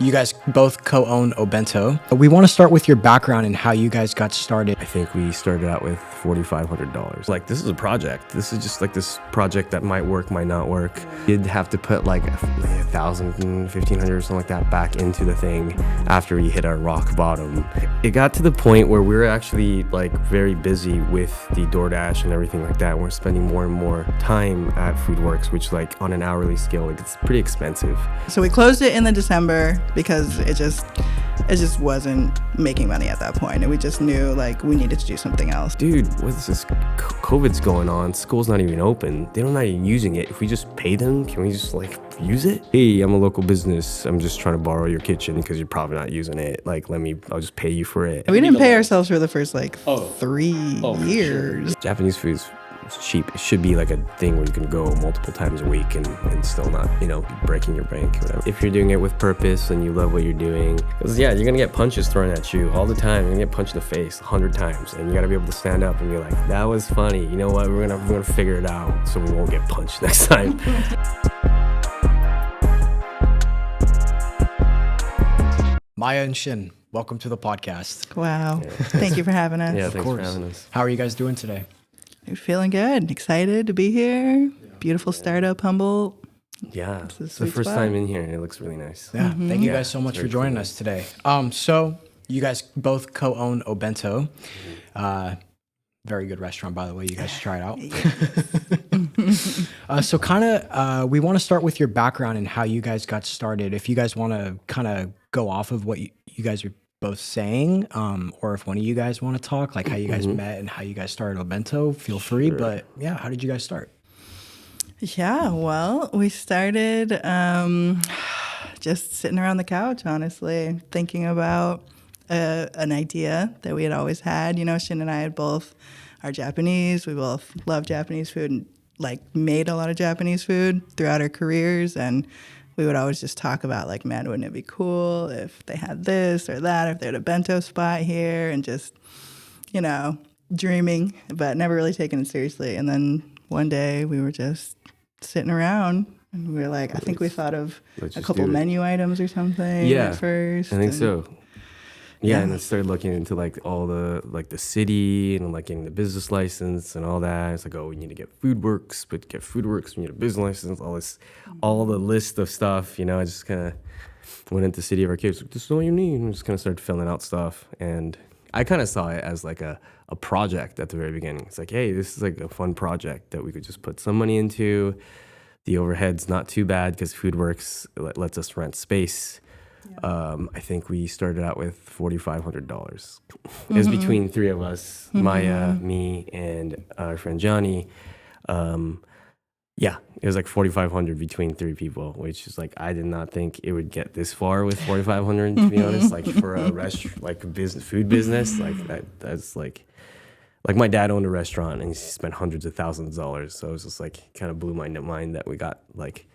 You guys both co-own Obento. We want to start with your background and how you guys got started. I think we started out with $4,500. Like, this is a project. This is just like this project that might work, might not work. You'd have to put like $1,000, $1,500 or something like that back into the thing after we hit our rock bottom. It got to the point where we were actually like very busy with the DoorDash and everything like that. We're spending more and more time at FoodWorks, which like on an hourly scale, like it's pretty expensive. So we closed it in the December because it just wasn't making money at that point, and we just knew like we needed to do something else. Dude, what's this? COVID's going on. School's not even open. They're not even using it. If we just pay them, can we just like use it? Hey, I'm a local business. I'm just trying to borrow your kitchen because you're probably not using it. Like, I'll just pay you for it. We didn't pay ourselves for the first like 3 years. Sure. Japanese food's cheap. It should be like a thing where you can go multiple times a week and still not, be breaking your bank or whatever. If you're doing it with purpose and you love what you're doing, because yeah, you're gonna get punches thrown at you all the time. You're gonna get punched in the face 100 times, and you gotta be able to stand up and be like, that was funny. You know what? We're gonna figure it out so we won't get punched next time. Maya and Shin, welcome to the podcast. Wow. Yeah. Thank you for having us. Yeah, thanks for having us. How are you guys doing today? We're feeling good. Excited to be here. Beautiful startup, Humboldt. Yeah, it's the first time in here, and it looks really nice. Yeah, thank you guys so much for joining us today. So you guys both co-own Obento. Very good restaurant, by the way. You guys should try it out. So we want to start with your background and how you guys got started. If you guys want to kind of go off of what you guys are both saying, or if one of you guys want to talk, like how you guys met and how you guys started Obento, feel free. Sure. But yeah, how did you guys start? Yeah, well, we started just sitting around the couch, honestly, thinking about an idea that we had always had. Shin and I are Japanese. We both love Japanese food and like made a lot of Japanese food throughout our careers, and we would always just talk about like, man, wouldn't it be cool if they had this or that, if they had a bento spot here, and just, dreaming, but never really taking it seriously. And then one day we were just sitting around and we were like, I think we thought of a couple menu items or something at first. I think so. Yeah, and I started looking into like all the the city and like getting the business license and all that. It's like, oh, we need to get FoodWorks, but to get FoodWorks, we need a business license. All the list of stuff. I just kind of went into City of Arcades. This is all you need, and just kind of started filling out stuff. And I kind of saw it as like a project at the very beginning. It's like, hey, this is like a fun project that we could just put some money into. The overhead's not too bad because FoodWorks lets us rent space. I think we started out with $4,500. It was between three of us, Maya, me, and our friend Johnny. It was like $4,500 between three people, which is like, I did not think it would get this far with $4,500, to be honest. Like for a restaurant, like a food business, like that's like my dad owned a restaurant and he spent hundreds of thousands of dollars. So it was just like, kind of blew my mind that we got like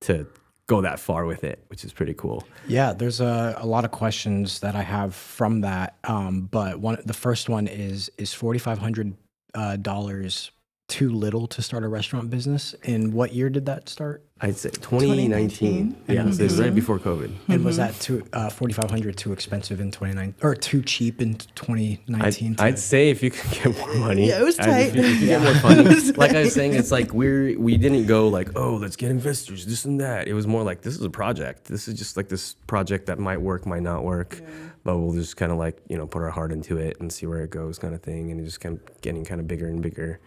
to go that far with it, which is pretty cool. Yeah, there's a lot of questions that I have from that. But the first one is $4,500 too little to start a restaurant business? And what year did that start? I'd say 2019. Yeah, so it's right before COVID. And was that $4,500 too expensive in 2019 or too cheap in 2019? I'd say if you could get more money. Yeah, it was tight. If you get more funding. Like I was saying, it's like we didn't go like, oh, let's get investors, this and that. It was more like, this is a project. This is just like this project that might work, might not work. Yeah. But we'll just kind of like, put our heart into it and see where it goes kind of thing. And it just kind of getting kind of bigger and bigger.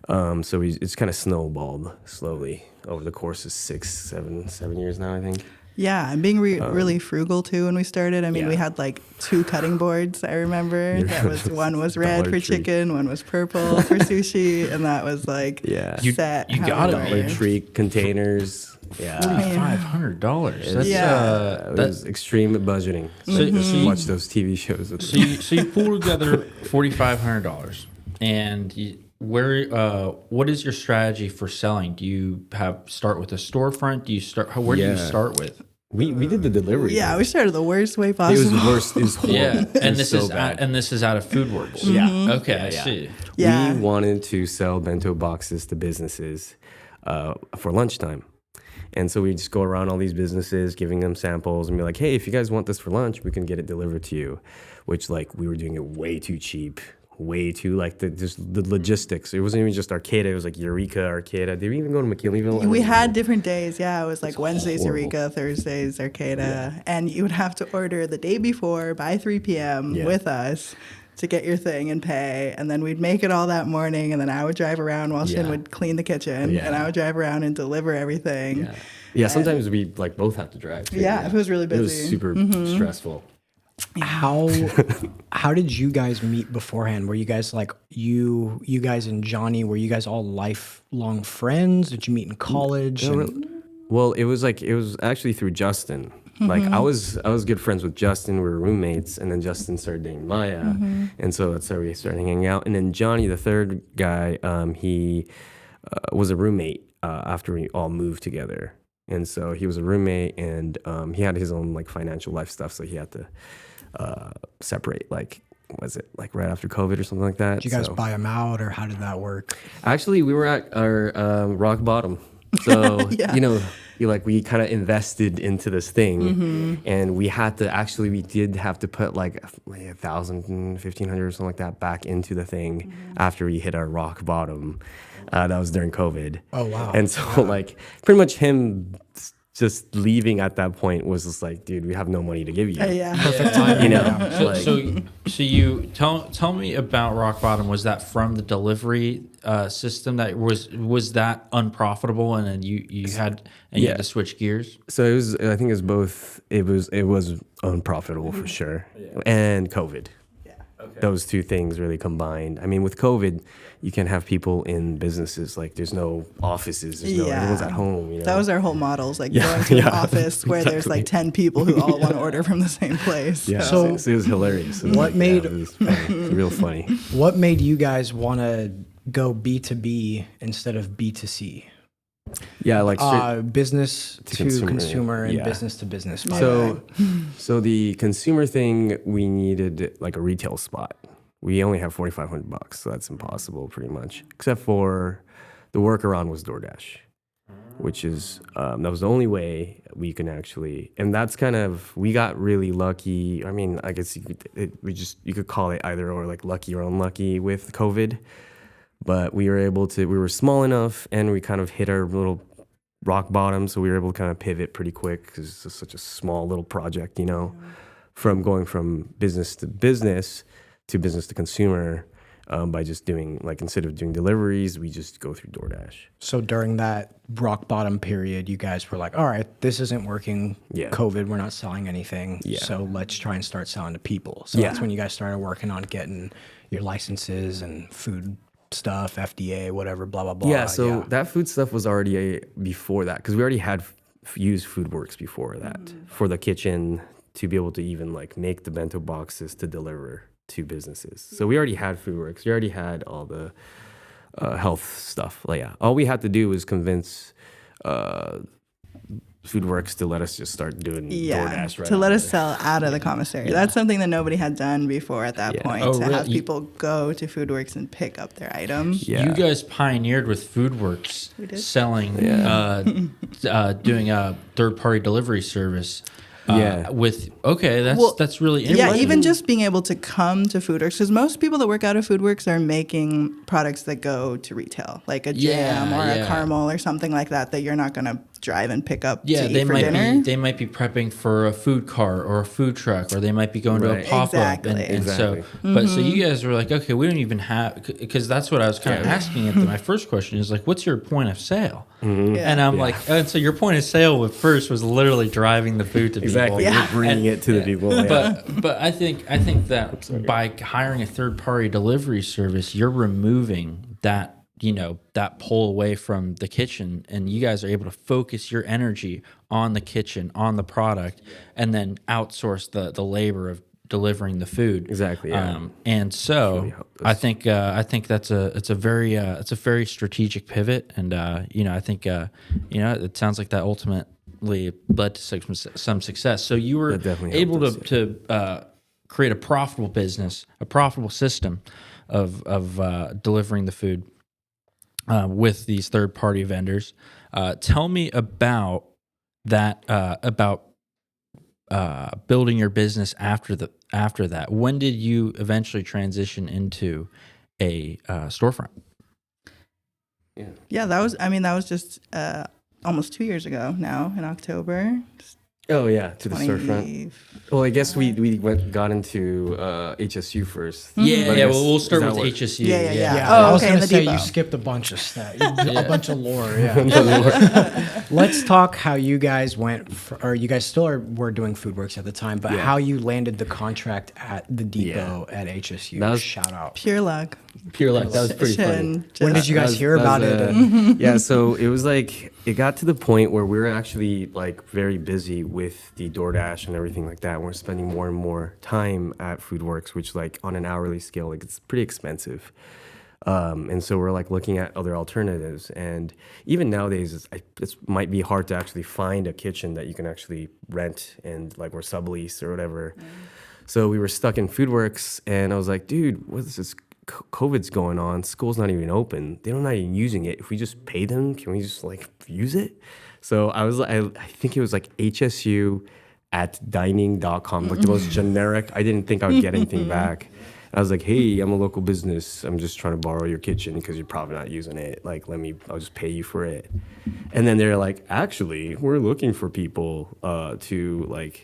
So it's kind of snowballed slowly over the course of 7 years now, I think. Yeah, and being really frugal too when we started. I mean, we had like 2 cutting boards, I remember. One was red for chicken, one was purple for sushi, and that was like set. You got it, Dollar Tree containers. Yeah. $4,500. That's, it was extreme budgeting. So you watch those TV shows. So you pull together $4,500, and what is your strategy for selling? Do you start with a storefront? Where do you start with? We did the delivery. Yeah, we started the worst way possible. It was the worst. It was horrible. Yeah, and this is out of FoodWorks. Yeah. Okay, I see. Yeah. We wanted to sell bento boxes to businesses for lunchtime. And so we just go around all these businesses, giving them samples and be like, hey, if you guys want this for lunch, we can get it delivered to you, which like we were doing it way too cheap, way too like just the logistics. It wasn't even just Arcata. It was like Eureka, Arcata. Did we even go to McKinleyville? We had different days. Yeah, it was like Wednesdays horrible. Eureka, Thursdays Arcata, and you would have to order the day before by 3 p.m. with us to get your thing and pay, and then we'd make it all that morning, and then I would drive around while Shin would clean the kitchen, and I would drive around and deliver everything. Yeah, sometimes we like both have to drive. Too, if it was really busy. It was super stressful. How did you guys meet beforehand? Were you guys like you guys and Johnny? Were you guys all lifelong friends? Did you meet in college? Well, it was actually through Justin. Like I was good friends with Justin. We were roommates, and then Justin started dating Maya, and so that's how we started hanging out. And then Johnny, the third guy, he was a roommate after we all moved together. And so he was a roommate, and he had his own like financial life stuff, so he had to separate. Like, was it like right after COVID or something like that? Did you guys buy him out, or how did that work? Actually, we were at our rock bottom, so we kind of invested into this thing, and we did have to put like 1,000, 1,500 or something like that back into the thing after we hit our rock bottom. That was during COVID. Oh, wow. And so like pretty much him just leaving at that point was just like, dude, we have no money to give you. Perfect time. You know, So you tell me about rock bottom. Was that from the delivery system that was that unprofitable, and then you had to switch gears? So it was. I think it was both. It was unprofitable for sure, and COVID. Okay. Those two things really combined. I mean, with COVID, you can have people in businesses, like there's no offices, everyone's at home. You know? That was our whole models, like going to an office where there's like 10 people who all want to order from the same place. Yeah, so it was hilarious. It was it was funny. It was real funny. What made you guys want to go B2B instead of B2C? Yeah, like business to consumer and business to business. So the consumer thing, we needed like a retail spot. We only have $4,500, so that's impossible pretty much. Except for the workaround was DoorDash, which is that was the only way we can actually. And that's kind of, we got really lucky. I mean, I guess you could call it either or, like lucky or unlucky with COVID. But we were small enough, and we kind of hit our little rock bottom, so we were able to kind of pivot pretty quick because it's just such a small little project, you know, from going from business to business to consumer by just doing, like, instead of doing deliveries, we just go through DoorDash. So during that rock bottom period, you guys were like, all right, this isn't working. COVID, we're not selling anything. So let's try and start selling to people. So that's when you guys started working on getting your licenses and food stuff, FDA, whatever, blah, blah, blah. Yeah, so that food stuff was already before that, because we already had used FoodWorks before that for the kitchen to be able to even like make the bento boxes to deliver to businesses. So we already had FoodWorks. We already had all the health stuff. Like, all we had to do was convince FoodWorks to let us just start doing DoorDash right to let us sell out of the commissary. That's something that nobody had done before at that point. Have people go to FoodWorks and pick up their items. You guys pioneered with FoodWorks selling, doing a third-party delivery service. That's really interesting. Yeah, even just being able to come to FoodWorks, because most people that work out of FoodWorks are making products that go to retail, like a jam or a caramel or something like that you're not going to drive and pick up to eat for dinner. They might be prepping for a food cart or a food truck, or they might be going to a pop-up. So you guys were like, okay, we don't even have, because that's what I was kind of asking at my first question is like, what's your point of sale? And I'm like, and so your point of sale first was literally driving the food to people. Exactly, bringing it to the people. But I think that by hiring a third-party delivery service, you're removing that, that pull away from the kitchen, and you guys are able to focus your energy on the kitchen, on the product, and then outsource the labor of delivering the food. Exactly. Yeah. And so really I think that's a very strategic pivot, and I think it sounds like that ultimately led to some success. So you were able to create a profitable business, a profitable system of delivering the food with these third-party vendors. Tell me about that. About building your business after that. When did you eventually transition into a storefront? Yeah, that was just almost 2 years ago now in October. Oh yeah, to the storefront. Well, I guess we got into HSU first. Yeah, But I yeah. guess- Well, we'll is start that with what- HSU. Yeah. Yeah, Oh, I was okay, gonna the say depot. you skipped a bunch of stuff, a bunch of lore. Yeah. Let's talk how you guys or you guys still were doing FoodWorks at the time, but how you landed the contract at the depot at HSU. That was Shout out. Pure luck. Pure luck. That was pretty funny. And When did just- you guys hear about it? Yeah, so it was like it got to the point where we were actually like very busy with the DoorDash and everything like that. We're spending more and more time at FoodWorks, which like on an hourly scale, like it's pretty expensive. And so we're like looking at other alternatives. And even nowadays, it might be hard to actually find a kitchen that you can actually rent and like or sublease or whatever. So we were stuck in FoodWorks, and I was like, dude, what is this? COVID's going on. School's not even open. They're not even using it. If we just pay them, can we just like use it? So I was like, I think it was like HSU at dining.com, like the most generic. I didn't think I would get anything back. I was like, hey, I'm a local business. I'm just trying to borrow your kitchen because you're probably not using it. Like, I'll just pay you for it. And then they're like, actually, we're looking for people to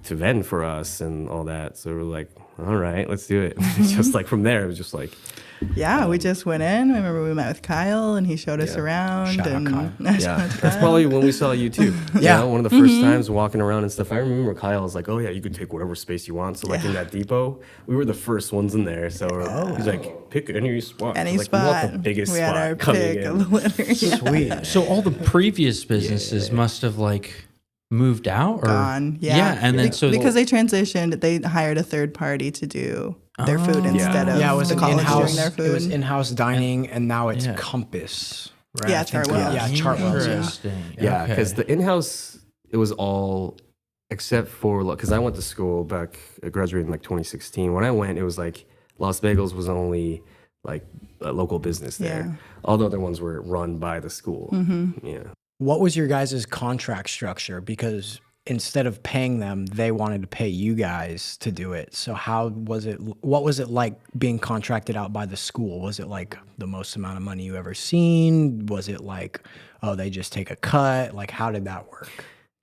vend for us and all that. So we're like, all right, let's do it. Just like from there, it was just like, Yeah, we just went in. I remember we met with Kyle, and he showed us around. Shout out and Kyle. yeah, that's probably when we saw you too. Yeah. One of the first times walking around and stuff. I remember Kyle was like, "Oh yeah, you can take whatever space you want." So like in that depot, we were the first ones in there. So he's like, "Pick any spot." Any I was like, spot. We want the biggest we spot had our coming pick in. of the litter. Yeah. Sweet. So all the previous businesses must have like moved out or Gone. Yeah. and then Be- so because they transitioned, they hired a third party to do their food instead of Yeah, it was the an college in-house. doing their food. It was in-house dining, and now it's Yeah. Compass. Right? Yeah, I think- Chartwell's. Yeah, Chartwell's. Yeah. Interesting. Yeah, Okay. because the in-house, it was all except for because I went to school back, I graduated in like 2016. When I went, it was like Los Bagels was only like a local business there. Yeah. All the other ones were run by the school. Yeah. What was your guys' contract structure? Because instead of paying them, they wanted to pay you guys to do it. So how was it? What was it like being contracted out by the school? Was it like the most amount of money you ever seen? Was it like, oh, they just take a cut? Like, how did that work?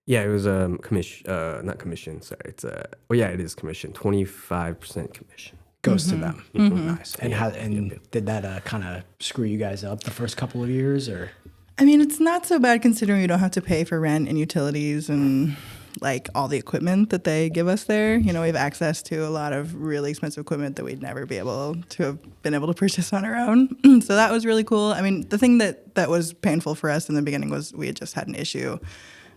Yeah, it was commission, not commission. Sorry, it's it is commission. 25% commission. Goes to them. Nice. And did that kind of screw you guys up the first couple of years, or? I mean, it's not so bad considering you don't have to pay for rent and utilities and like all the equipment that they give us there. You know, we have access to a lot of really expensive equipment that we'd never be able to have been able to purchase on our own. So that was really cool. I mean, the thing that was painful for us in the beginning was we had just had an issue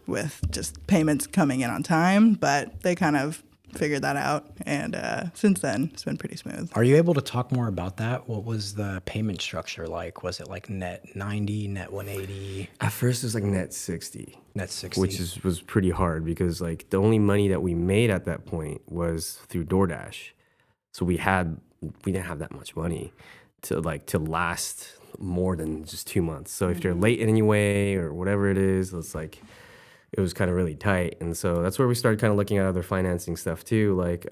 with just payments coming in on time, but they kind of figured that out. And since then, it's been pretty smooth. Are you able to talk more about that? What was the payment structure like? Was it like net 90, net 180, At first, it was like net 60. net 60? Which was pretty hard because like the only money that we made at that point was through DoorDash. So we didn't have that much money to last more than just 2 months. So if you're late in any way or whatever it is, it was kind of really tight. And so that's where we started kind of looking at other financing stuff too, like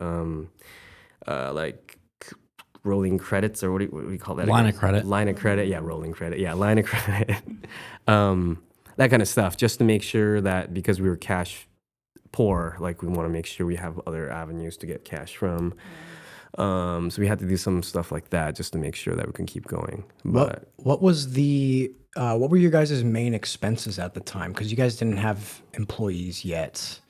rolling credits, or what do we call that? Line again? of credit. Line of credit. Yeah, rolling credit. Yeah, line of credit. That kind of stuff, just to make sure that because we were cash poor, like we want to make sure we have other avenues to get cash from. So we had to do some stuff like that just to make sure that we can keep going. But What were your guys' main expenses at the time? Because you guys didn't have employees yet.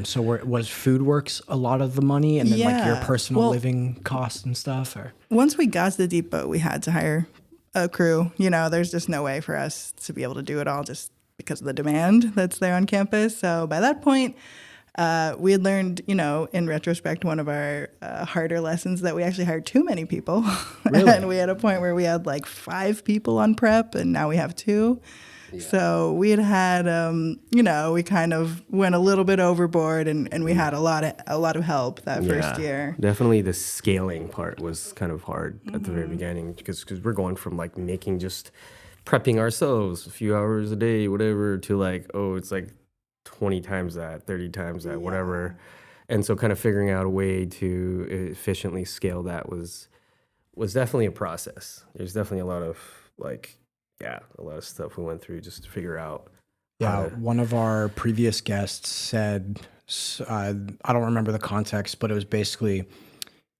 So was FoodWorks a lot of the money, and then like your Yeah. personal Well- living costs and stuff? Or Once we got to the depot, we had to hire a crew. You know, there's just no way for us to be able to do it all just because of the demand that's there on campus. So by that point, we had learned, you know, in retrospect, one of our harder lessons that we actually hired too many people. Really? And we had a point where we had like 5 people on prep, and now we have 2. Yeah. So we had, you know, we kind of went a little bit overboard, and we had a lot of help that first year. Definitely the scaling part was kind of hard at the very beginning because we're going from like making just prepping ourselves a few hours a day, whatever, to like, oh, it's like 20 times that, 30 times that, whatever. And so kind of figuring out a way to efficiently scale that was definitely a process. There's definitely a lot of a lot of stuff we went through just to figure out. Yeah, one of our previous guests said, I don't remember the context, but it was basically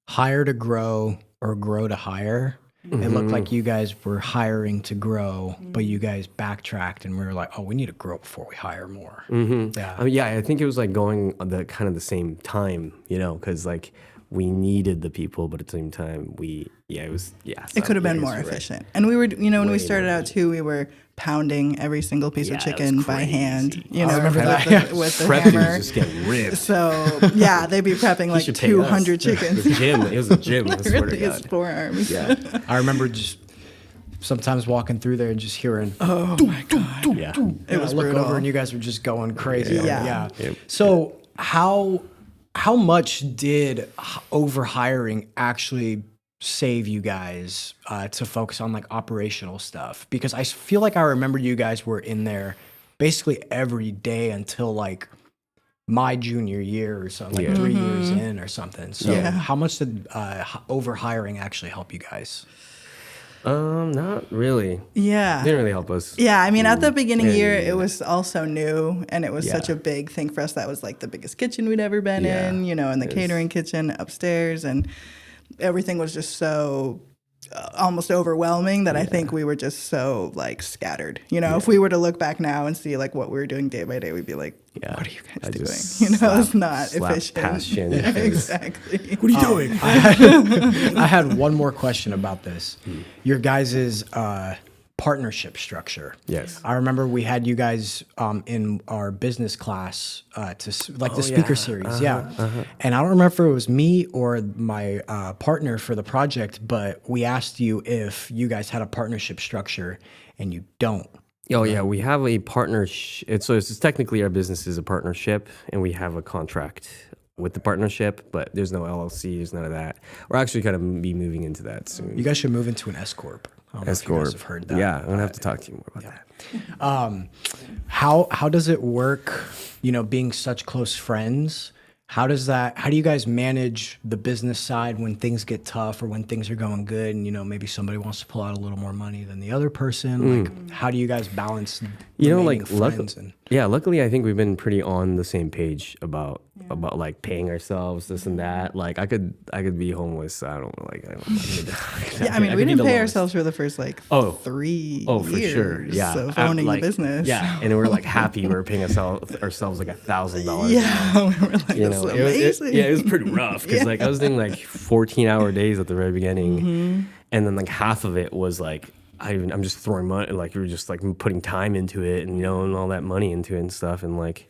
hire to grow or grow to hire. It looked like you guys were hiring to grow, but you guys backtracked and we were like, oh, we need to grow before we hire more. Yeah. I mean, I think it was like going on the kind of the same time, because like we needed the people, but at the same time it could have been more efficient. And we were, when we started out too, we were pounding every single piece of chicken by hand, I remember that. With the Prepping hammer. was just getting ripped. So they'd be prepping like 200 chickens. It was a gym. I swear to His God. forearms. Yeah. I remember just sometimes walking through there and just hearing, Oh my God. Yeah. It was look brutal. over and you guys were just going crazy. Yeah. So how much did overhiring actually save you guys to focus on like operational stuff? Because I feel like I remember you guys were in there basically every day until like my junior year or something, like 3 years in or something. So how much did overhiring actually help you guys? Not really. Yeah. Didn't really help us. Yeah, I mean, at the beginning Yeah, year, yeah. it was also new, and it was such a big thing for us. That was like the biggest kitchen we'd ever been in, in the catering kitchen upstairs, and everything was just so almost overwhelming that I think we were just so like scattered. If we were to look back now and see like what we were doing day by day, we'd be like, what are you guys doing? It's not efficient. Passion. Exactly. What are you doing? I had one more question about this. Your guys' partnership structure. Yes. I remember we had you guys in our business class the speaker series. And I don't remember if it was me or my partner for the project, but we asked you if you guys had a partnership structure, and you don't. Oh yeah, we have a partnership. So it's technically our business is a partnership, and we have a contract with the partnership, but there's no LLC, there's none of that. We're actually going to be moving into that soon. You guys should move into an S corp. I don't know if you guys have heard that. Yeah, I'm gonna have to talk to you more about that. How does it work? Being such close friends. How do you guys manage the business side when things get tough or when things are going good and maybe somebody wants to pull out a little more money than the other person? Like, how do you guys balance friends? Luckily I think we've been pretty on the same page about like paying ourselves, this and that. Like I could be homeless. I don't know. Yeah, I mean, we didn't pay ourselves for the first 3 for years sure. Yeah, of owning the business. Yeah, and we're like happy we were paying ourselves like $1,000. Yeah, we were like, this is amazing. It was pretty rough because like I was doing like 14-hour days at the very beginning, and then like half of it was like I'm just throwing money, like we were just like putting time into it and and all that money into it and stuff, and like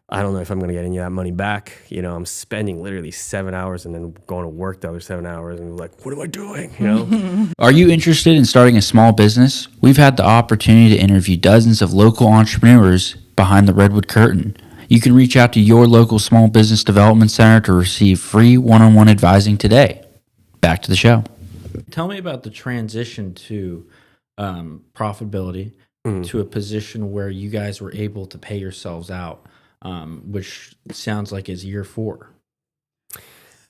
I don't know if I'm going to get any of that money back. I'm spending literally 7 hours and then going to work the other 7 hours and like, what am I doing? Are you interested in starting a small business? We've had the opportunity to interview dozens of local entrepreneurs behind the Redwood Curtain. You can reach out to your local small business development center to receive free one-on-one advising today. Back to the show. Tell me about the transition to profitability to a position where you guys were able to pay yourselves out. Which sounds like is year 4.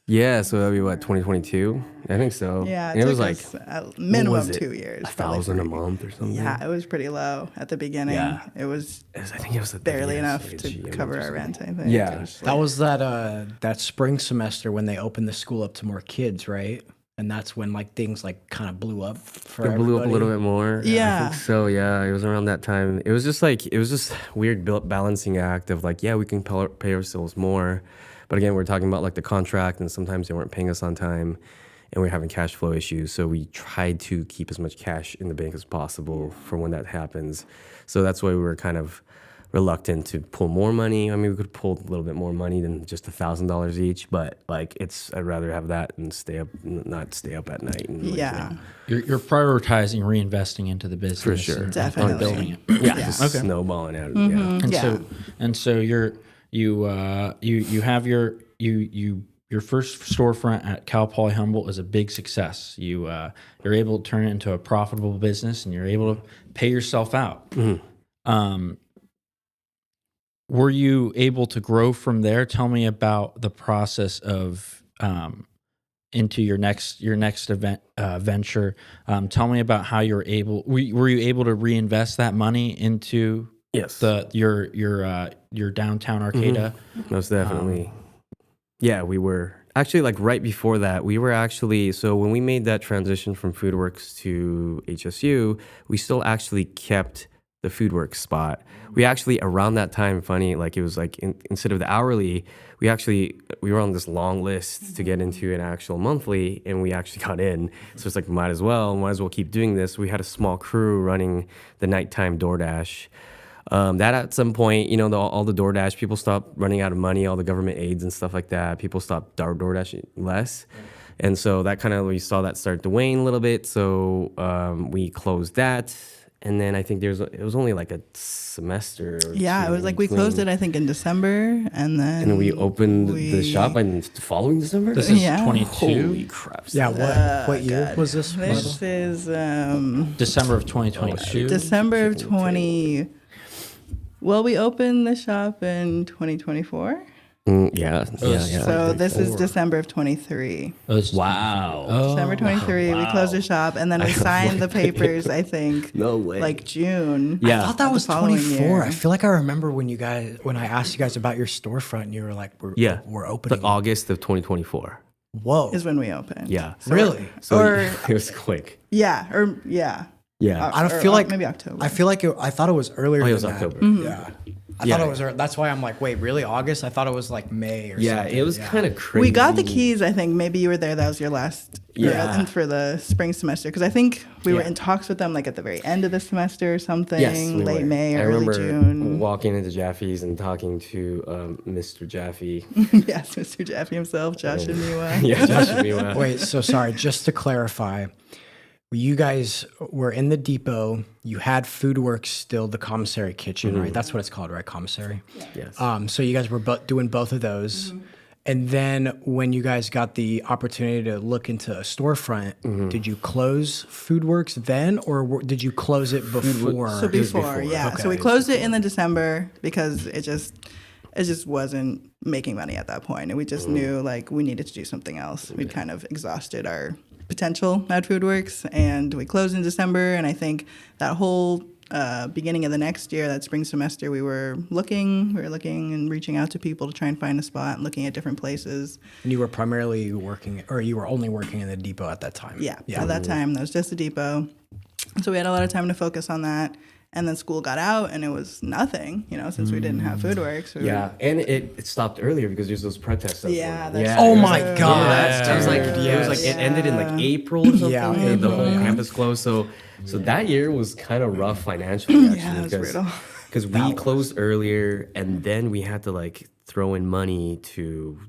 Yeah, so that'd be what, 2022? I think so. Yeah, and it was like minimum 2 years. $1,000 a month or something. Yeah, it was pretty low at the beginning. Yeah. It was I think it was barely enough to cover our rent, I think. Yeah. That was that spring semester when they opened the school up to more kids, right? And that's when like things like kind of blew up for everybody. Blew up a little bit more. Yeah. I think so, yeah. It was around that time. It was just weird balancing act of like, yeah, we can pay ourselves more. But again, we're talking about like the contract, and sometimes they weren't paying us on time, and we're having cash flow issues. So we tried to keep as much cash in the bank as possible for when that happens. So that's why we were kind of reluctant to pull more money. I mean, we could pull a little bit more money than just $1,000 each, but like I'd rather have that and not stay up at night. And You're prioritizing reinvesting into the business for sure, definitely building it. Just snowballing out. Yeah. And so you your first storefront at Cal Poly Humboldt is a big success. You're able to turn it into a profitable business, and you're able to pay yourself out. Were you able to grow from there? Tell me about the process of into your next event venture. Tell me about how you're able. Were you able to reinvest that money into your downtown Arcata? Most definitely. Yeah, we were actually like right before that. We were actually so when we made that transition from FoodWorks to HSU, we still actually kept the FoodWorks spot. We actually around that time, funny, like it was like instead of the hourly, we were on this long list to get into an actual monthly, and we actually got in. So it's like might as well keep doing this. We had a small crew running the nighttime DoorDash. That at some point, you know, all the DoorDash people stopped running out of money, all the government aids and stuff like that. People stopped DoorDashing less. And so that kind of, we saw that start to wane a little bit. So we closed that. And then I think it was only like a semester. Yeah, it was like we closed it, I think, in December. And then we opened the shop in the following December? This is Yeah. 22. Holy crap. Yeah, what year was this? This is December of 2022. December of 20. Well, we opened the shop in 2024. Yeah. So this is December of 23. Wow. December 23, we closed the shop, and then we signed the papers, I think, No way. like June. Yeah. I thought that the was following 24. year. I feel like I remember when I asked you guys about your storefront, and you were like, we're opening. Like August of 2024. Whoa. Is when we opened. Yeah. Really? So Or- it was quick. Yeah. Yeah. I don't feel like maybe October. I feel like I thought it was earlier. Oh, it than was that. October. Yeah. I Yeah. thought it was. That's why I'm like, wait, really August? I thought it was like May or Yeah, something. it was kind of crazy. We got the keys, I think. Maybe you were there. That was your last for the spring semester. Because I think we were in talks with them like at the very end of the semester or something. Yes, we late were. May or I early remember June. walking into Jaffe's and talking to Mr. Jaffe. Yes, Mr. Jaffe himself, Josh and Miwa. Yeah, Josh and Miwa. Wait, so sorry. Just to clarify, you guys were in the depot. You had FoodWorks still, the commissary kitchen, right? That's what it's called, right? Commissary. Yes. So you guys were doing both of those. And then when you guys got the opportunity to look into a storefront, did you close FoodWorks then, or did you close it before? So before, yeah. Okay. So we closed it in the December because it just wasn't making money at that point, and we just knew like we needed to do something else. We'd kind of exhausted our potential at FoodWorks, and we closed in December. And I think that whole beginning of the next year, that spring semester, we were looking and reaching out to people to try and find a spot and looking at different places. And you were primarily working, or you were only working in the depot at that time? Yeah. At that time, that was just a depot. So we had a lot of time to focus on that. And then school got out, and it was nothing, since we didn't have FoodWorks. Yeah, and it stopped earlier because there's those protests. Yeah, Oh my God! That was like it was like it ended in like April or something. Yeah, and the whole April, yeah. campus closed. So that year was kind of rough financially. Actually, Yeah, it was brutal. because we closed earlier, and then we had to like throw in money to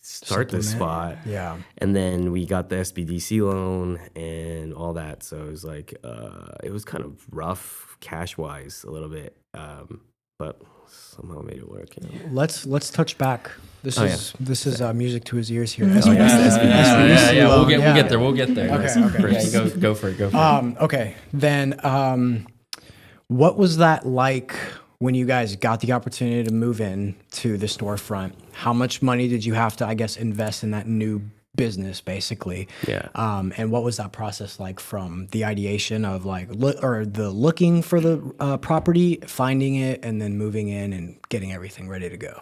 start this spot. Yeah. And then we got the SBDC loan and all that. So it was like, it was kind of rough cash wise a little bit. But somehow made it work. Let's touch back. This is music to his ears here. Yeah. We'll get there. We'll get there. Okay. Yeah, go for it. Okay. Then, what was that like when you guys got the opportunity to move in to the storefront? How much money did you have to, I guess, invest in that new business, basically? Yeah. And what was that process like from the ideation of like, the looking for the property, finding it, and then moving in and getting everything ready to go?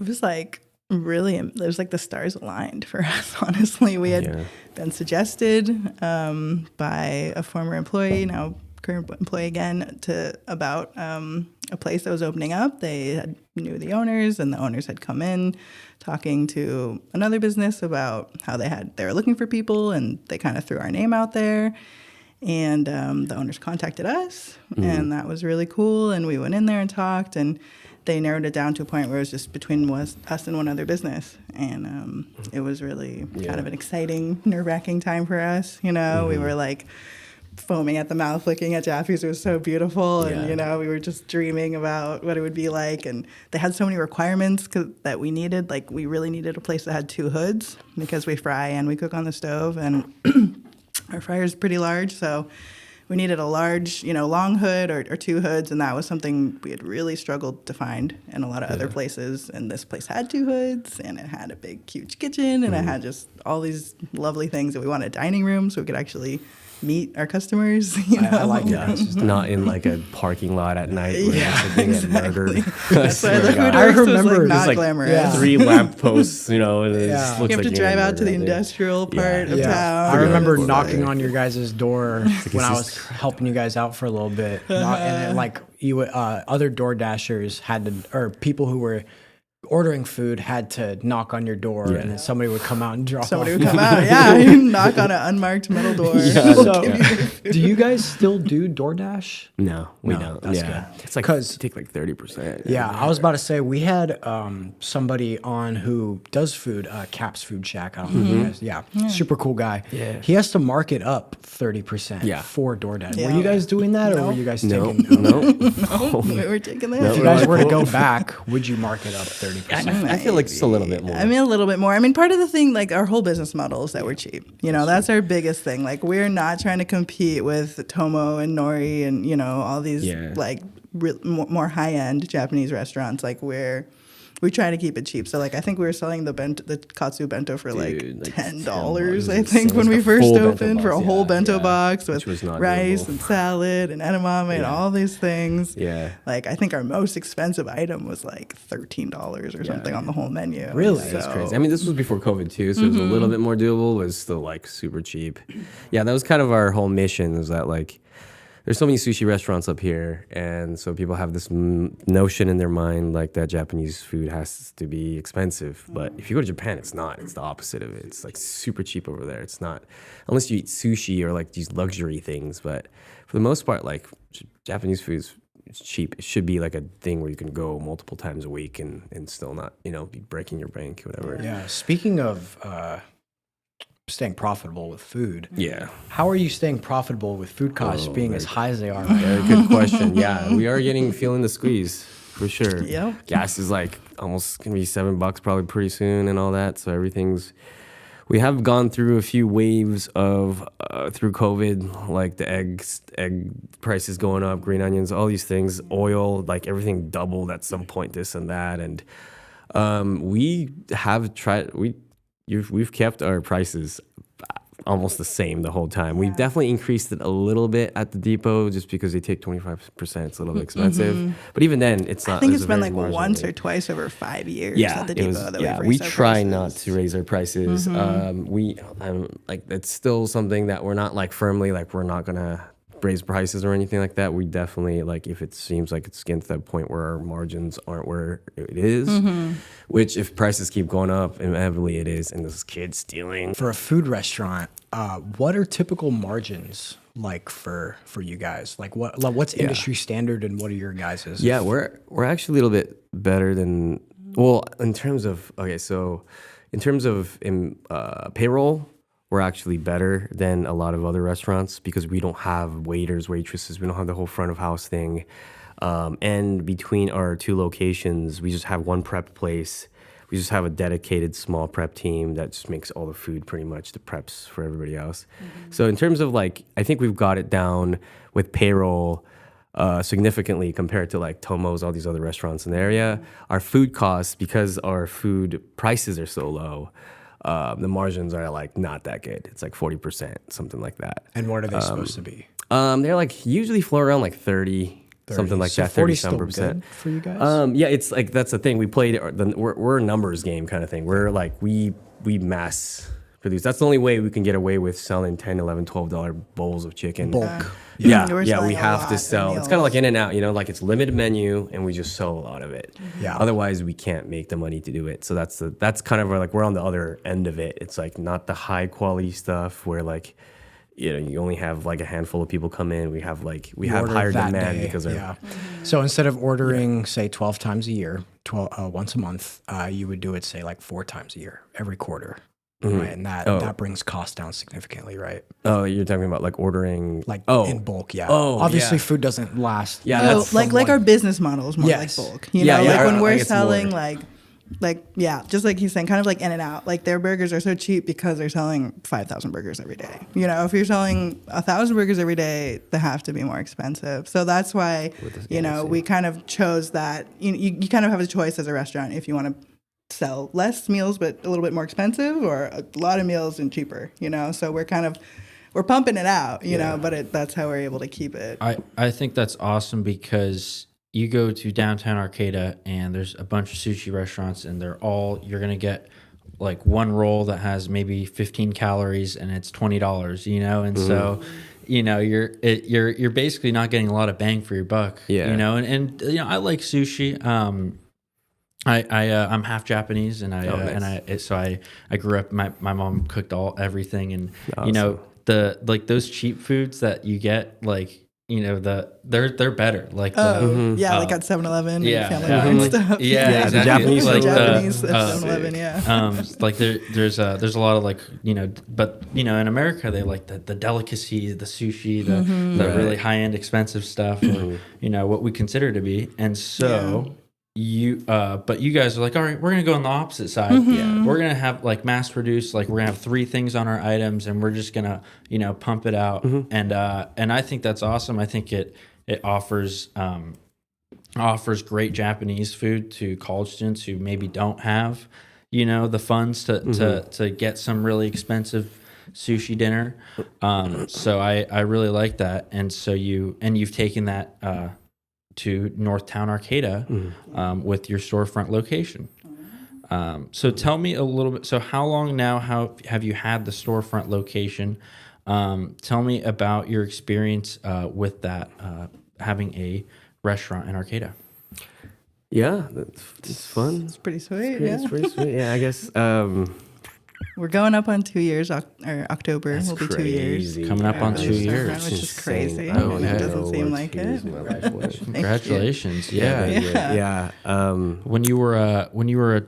It was like really, it was like the stars aligned for us, honestly. We had been suggested by a former employee, now current employee again, about a place that was opening up. They knew the owners, and the owners had come in talking to another business about how they were looking for people, and they kind of threw our name out there. And the owners contacted us, and that was really cool. And we went in there and talked, and they narrowed it down to a point where it was just between us and one other business. And it was really kind of an exciting, nerve-wracking time for us. We were like foaming at the mouth looking at Jaffe's. It was so beautiful. Yeah. And, we were just dreaming about what it would be like. And they had so many requirements that we needed. Like, we really needed a place that had 2 hoods because we fry and we cook on the stove. And our fryer is pretty large. So we needed a large, long hood or 2 hoods. And that was something we had really struggled to find in a lot of other places. And this place had 2 hoods, and it had a big, huge kitchen. And it had just all these lovely things that we wanted. A dining room so we could actually meet our customers. I like that. It's just not in like a parking lot at night where you're getting murdered. That's why the food I works was remember not just like glamorous. 3 lampposts, and it Yeah. just looks You have like to you're drive out to the murdered out there. industrial part of Yeah. town. I remember Yeah. knocking on your guys' door when I this was helping you guys out for a little bit, and then, like other Door Dashers had to, or people who were ordering food had to knock on your door, and then somebody would come out and drop Somebody off. would come out, yeah, you knock on an unmarked metal door. So, do you guys still do DoorDash? No, we No, don't. that's Yeah, good. it's like 'Cause- take like 30%. Yeah, I was about to say we had somebody on who does food, Cap's Food Shack. I don't know if you guys, yeah, super cool guy. Yeah. He has to mark it up 30% Yeah. for DoorDash. Yeah. Were you guys doing that, or were you guys No, taking? no. We were taking that. If you guys were to go back, would you mark it up 30%? I feel like it's a little bit more. I mean, a little bit more. I mean, part of the thing, like our whole business model is that we're cheap. That's our biggest thing. Like, we're not trying to compete with Tomo and Nori and, all these like more high end Japanese restaurants. Like, we try to keep it cheap. So, like, I think we were selling the katsu bento for like Dude, like $10, I insane. think, It when was we a first full bento opened, for a box, whole yeah, bento yeah. box Which with was not rice doable. and salad and edamame and all these things. Yeah. Like, I think our most expensive item was like $13 or something on the whole menu. Really? So, That's crazy. I mean, this was before COVID too, so it was a little bit more doable, but it's still like super cheap. Yeah, that was kind of our whole mission, is that like there's so many sushi restaurants up here, and so people have this notion in their mind like that Japanese food has to be expensive. But if you go to Japan, it's not. It's the opposite of it. It's like super cheap over there. It's not, unless you eat sushi or like these luxury things. But for the most part, like Japanese food is cheap. It should be like a thing where you can go multiple times a week and still not, be breaking your bank or whatever. Yeah. Speaking of staying profitable with food, Yeah. how are you staying profitable with food costs being as high as they are? Very good question. Yeah, we are feeling the squeeze for sure. Yep. Gas is like almost gonna be $7 probably pretty soon and all that. So we have gone through a few waves of through COVID, like the egg prices going up, green onions, all these things, oil, like everything doubled at some point, this and that, and we have tried. We've kept our prices almost the same the whole time. We've definitely increased it a little bit at the depot just because they take 25%. It's a little bit expensive. But even then, it's not. I think it's it's a been very like marginal once rate. or twice over 5 years Yeah, at the it depot was, that yeah. we've We raised our try prices. not to raise our prices. Like it's still something that we're not like firmly like we're not gonna raise prices or anything like that. We definitely, like, if it seems like it's getting to that point where our margins aren't where it is, which if prices keep going up, inevitably it is, and this kid stealing. For a food restaurant, what are typical margins like for you guys? Like what's industry standard and what are your guys's? Yeah, we're actually a little bit better than, well, in terms of payroll, we're actually better than a lot of other restaurants because we don't have waiters, waitresses. We don't have the whole front of house thing. And between our 2 locations, we just have one prep place. We just have a dedicated small prep team that just makes all the food, pretty much the preps for everybody else. So in terms of like, I think we've got it down with payroll significantly compared to like Tomo's, all these other restaurants in the area. Our food costs, because our food prices are so low, the margins are like not that good. It's like 40%, something like that. And what are they supposed to be? They're like usually floor around like 30, something like So that, 40 30 still some percent. good for you guys? Yeah, it's like that's the thing. We played we're a numbers game kind of thing. We're like we mass produce. That's the only way we can get away with selling $10, $11, $12 bowls of chicken. Bulk. Yeah, We're yeah, selling we a have lot to of sell. It's kind of meals. like In and Out, like it's limited menu, and we just sell a lot of it. Yeah. Otherwise, we can't make the money to do it. So that's kind of like we're on the other end of it. It's like not the high quality stuff where like, you only have like a handful of people come in. We have Order higher that demand day, because of yeah. So instead of ordering say 12 times a year, once a month, you would do it say like 4 times a year, every quarter. right? And that brings costs down significantly, right? Oh, you're talking about like ordering, Like oh, in bulk, yeah. Oh, Obviously, yeah. food doesn't last. Yeah, No, that's like our business model is more Yes. like bulk. You Yeah, know, yeah, like when I we're guess selling more. just like he's saying, kind of like In and Out. Like their burgers are so cheap because they're selling 5,000 burgers every day. You know, if you're selling 1,000 burgers every day, they have to be more expensive. So that's why, we kind of chose that. You kind of have a choice as a restaurant if you want to sell less meals but a little bit more expensive, or a lot of meals and cheaper. You know, so we're pumping it out. You know, but that's how we're able to keep it. I think that's awesome because you go to downtown Arcata and there's a bunch of sushi restaurants and you're going to get like one roll that has maybe 15 calories and it's $20, you know? And so, you're basically not getting a lot of bang for your buck, you know? And I like sushi. I'm half Japanese and I grew up, my mom cooked everything and, Awesome. those cheap foods that you get, like, they're better. Like like at 7-Eleven and Family Mart and stuff. Yeah, the exactly. Japanese like Japanese 7-Eleven, like there's a lot of like but in America they like the delicacies, the sushi, the really high end expensive stuff, or what we consider to be, and so. But you guys are like, all right, we're gonna go on the opposite side. Yeah, we're gonna have like mass produced, like we're gonna have 3 things on our items, and we're just gonna pump it out. And I think that's awesome. I think it offers great Japanese food to college students who maybe don't have the funds to get some really expensive sushi dinner. So I really like that, and so you've taken that to Northtown Arcata with your storefront location. So tell me a little bit. So how long now have you had the storefront location? Tell me about your experience with that, having a restaurant in Arcata. Yeah, it's fun. It's pretty sweet. It's pretty sweet. Yeah, I guess. We're going up on 2 years. October will be 2 years. Coming up on 2 years. Which is crazy. Oh, It doesn't seem like it. Congratulations. Yeah. When you were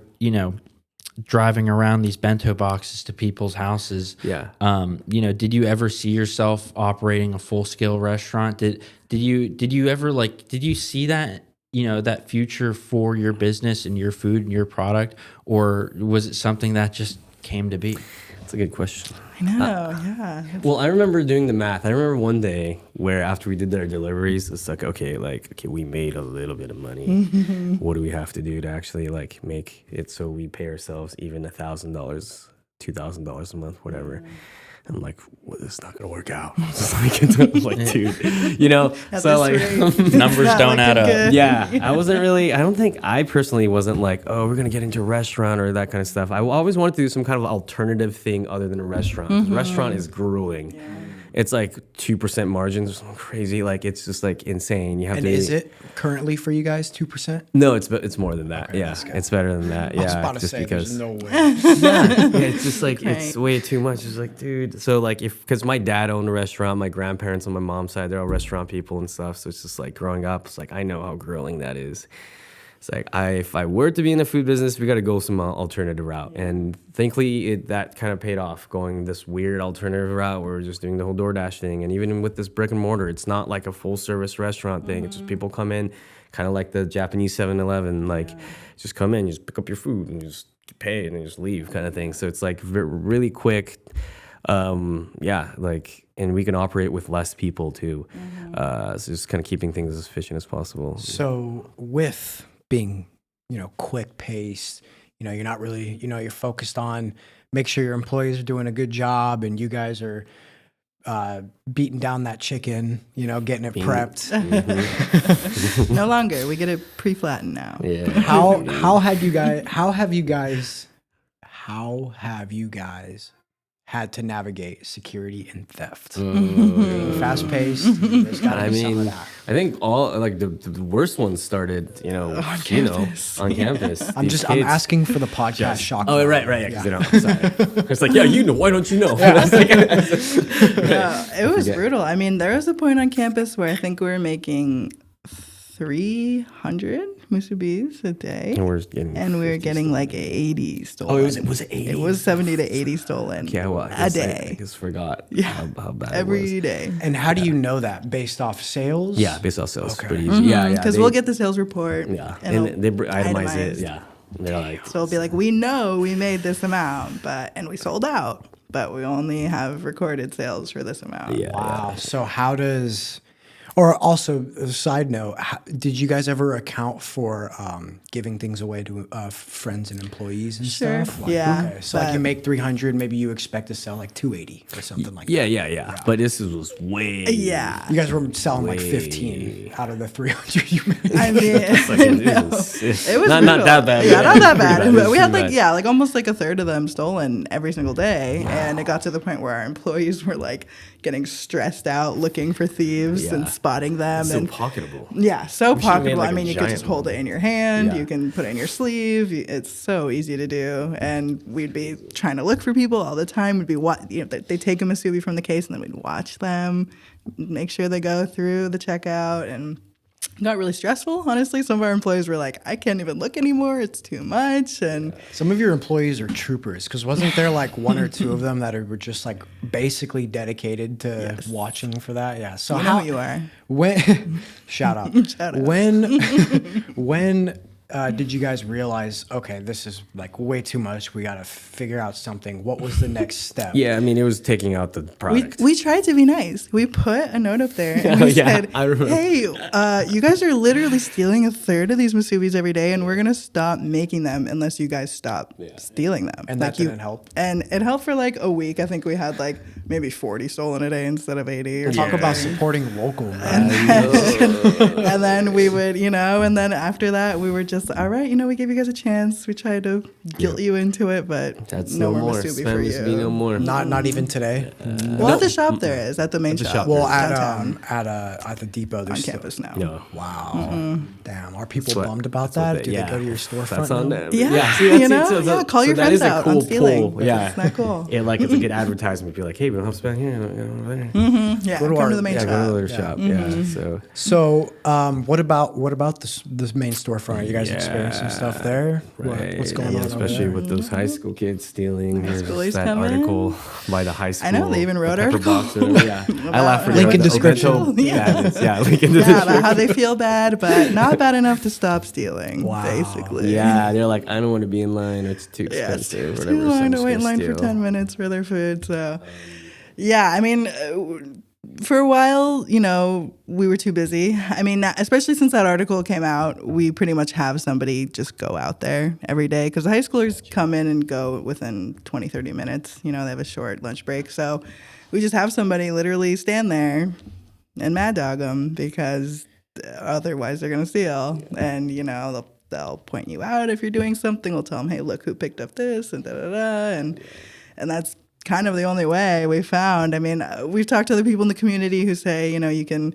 driving around these bento boxes to people's houses, did you ever see yourself operating a full scale restaurant? Did you ever did you see that that future for your business and your food and your product, or was it something that just came to be? That's a good question. I know, yeah. Well, I remember doing the math. I remember one day where after we did our deliveries, it's like, okay, we made a little bit of money. What do we have to do to actually make it so we pay ourselves even $1,000, $2,000 a month, whatever? I'm like, well, this is not gonna work out. It's like, dude, At so this rate, numbers it's not don't add looking up. good. yeah, I don't think I personally wasn't like, oh, we're gonna get into a restaurant or that kind of stuff. I always wanted to do some kind of alternative thing other than a restaurant. Restaurant is grueling. Yeah. It's like 2% margins or something crazy. Like it's just like insane. You have And to. is it currently for you guys 2%? No, it's more than that. Okay, yeah, it's better than that. I was Yeah, about to just say, because. there's no way. Yeah, it's just like Right. it's way too much. It's like, dude. So like because my dad owned a restaurant, my grandparents on my mom's side, they're all restaurant people and stuff. So it's just like growing up, it's like I know how grueling that is. It's like if I were to be in the food business, we got to go some alternative route. And thankfully, that kind of paid off, going this weird alternative route where we're just doing the whole DoorDash thing. And even with this brick and mortar, it's not like a full service restaurant thing. It's just people come in, kind of like the Japanese 7-Eleven, just come in, you just pick up your food and you just pay and then you just leave kind of thing. So it's like really quick. And we can operate with less people too. So just kind of keeping things as efficient as possible. So with being, quick paced, you're not really, you're focused on make sure your employees are doing a good job and you guys are beating down that chicken, getting it prepped. No longer. We get it pre-flattened now. Yeah. How have you guys had to navigate security and theft? Being fast paced, there's got to be some of that. I think all the worst ones started, on campus. I'm asking for the podcast shock. Oh, right, yeah, because they don't. Sorry. It's like, why don't you know? No, it was brutal. I mean, there was a point on campus where I think we were making $300 musubis a day. And we were getting like 80 stolen. Oh, was it 80? It was 70 to 80 stolen a day. I just forgot how bad Every it was. day. And how do you know that? Based off sales? Yeah, based off sales. Okay. Pretty easy. Yeah, Because we'll get the sales report. Yeah, and and they itemize it. itemized. Yeah, they're like, So it'll be like, we know we made this amount, and we sold out, but we only have recorded sales for this amount. yeah. Wow. So how does, or also a side note, did you guys ever account for giving things away to friends and employees and Sure. stuff? Yeah, Okay. So like but- you make 300, maybe you expect to sell like 280 or something like that. Yeah. But this was way. Yeah. You guys were selling like 15 out of the 300 you made. I mean, It was it was not that bad. Yeah, not that bad. Pretty But we had Pretty like, bad. like almost like a third of them stolen every single day. And it got to the point where our employees were like getting stressed out looking for thieves and spotting them. So and pocketable. yeah, so We should've made, pocketable. like, I a mean, you could giant just hold it one. in your hand. Yeah. You can put it in your sleeve. It's so easy to do. And we'd be trying to look for people all the time. We'd be they take a Masubi from the case and then we'd watch them, make sure they go through the checkout, and it got really stressful. Honestly, some of our employees were like, "I can't even look anymore. It's too much." And Some of your employees are troopers, because wasn't there like one or two of them that were just like basically dedicated to watching for that? Yeah. So you know how who you are. when shout out Shout out. when did you guys realize, okay, this is like way too much, we got to figure out something? What was the next step? Yeah, I mean, it was taking out the product. We tried to be nice. We put a note up there and we Yeah, said, I remember. "Hey, you guys are literally stealing a third of these Musubis every day, and we're gonna stop making them unless you guys stop stealing them." And that didn't help? And it helped for like a week. I think we had like maybe 40 stolen a day instead of 80. Or Talk about something. supporting local, man. And then we would, and then after that, we were just, all right, we gave you guys a chance. We tried to guilt you into it, but That's no no more more. Musubi Spam for Musubi you. no more. Not even today. Well, at the shop there is, at the main shop. Well, downtown. at the depot, On there's campus now. No. Wow. Damn. Are people That's what- bummed about that's what that? Do they go to your storefront? That's on now? them. Yeah, see, that's it. yeah, call your that friends is a out on cool stealing. pull. Yeah, It's not cool. Yeah, like it's a good advertisement. Be like, hey, we don't have spam here. Over there. Yeah, Go to come our- to the main Yeah, shop. go to their shop. Yeah, so So, what about this main storefront? Are you guys experiencing stuff there? What's going on? especially over with those high school kids stealing. There's schoolies that coming. article by the high school. I know, they even wrote the pepper article box or whatever. Yeah, I laugh for Link in the description. Obento bandits. Yeah, link in Yeah, description. about how they feel bad, but not bad enough to stop stealing. Wow. Basically. Yeah, they're like, I don't want to be in line. Or it's too Yeah, expensive. it's or too whatever. so I'm long to just wait in gonna line for steal. 10 minutes for their food. So, yeah, I mean, for a while, we were too busy. I mean, especially since that article came out, we pretty much have somebody just go out there every day because the high schoolers come in and go within 20, 30 minutes. They have a short lunch break. So we just have somebody literally stand there and mad dog them because otherwise they're going to steal. And, they'll point you out if you're doing something. We'll tell them, hey, look who picked up this and da-da-da. And that's kind of the only way we found. I mean, we've talked to other people in the community who say, you can,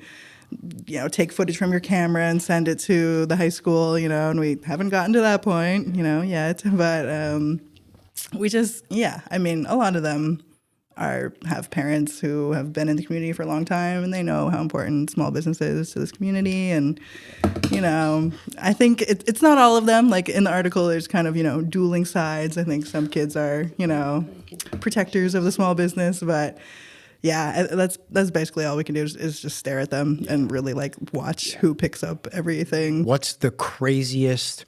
take footage from your camera and send it to the high school, and we haven't gotten to that point, yet. But we just, I mean, a lot of them have parents who have been in the community for a long time, and they know how important small business is to this community. And, I think it's not all of them. Like in the article, there's kind of, dueling sides. I think some kids are, protectors of the small business, but yeah, that's basically all we can do is just stare at them and really watch who picks up everything. What's the craziest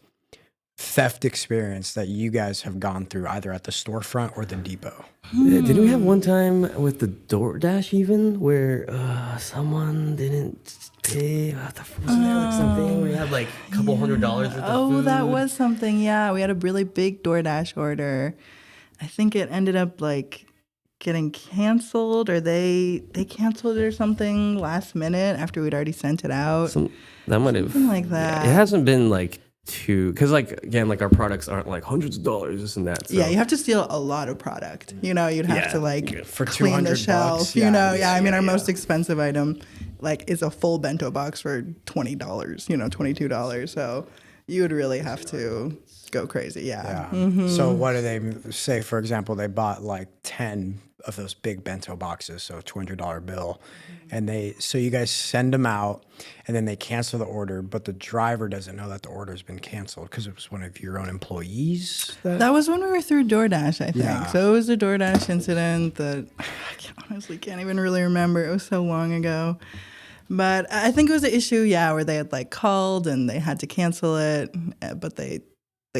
theft experience that you guys have gone through, either at the storefront or the depot? Didn't we have one time with the DoorDash even where someone didn't pay? Wasn't there like something where you had like a couple $100 worth of Oh, food? that was something. Yeah, we had a really big DoorDash order. I think it ended up getting canceled, or they canceled it or something last minute after we'd already sent it out. That might have Something like that. It hasn't been too, because again, our products aren't hundreds of dollars, this and that. So. Yeah, you have to steal a lot of product. You'd have to For clean the $200, shelf. yeah. I mean, our most expensive item is a full bento box for $20. $22. So you would really have to go crazy. Yeah. So what do they say? For example, they bought like 10 of those big bento boxes, so a $200 bill, and so you guys send them out, and then they cancel the order, but the driver doesn't know that the order's been canceled because it was one of your own employees. That was when we were through DoorDash, I think. Yeah. So it was a DoorDash incident that I honestly can't even really remember. It was so long ago. But I think it was an issue, where they had like called and they had to cancel it, but they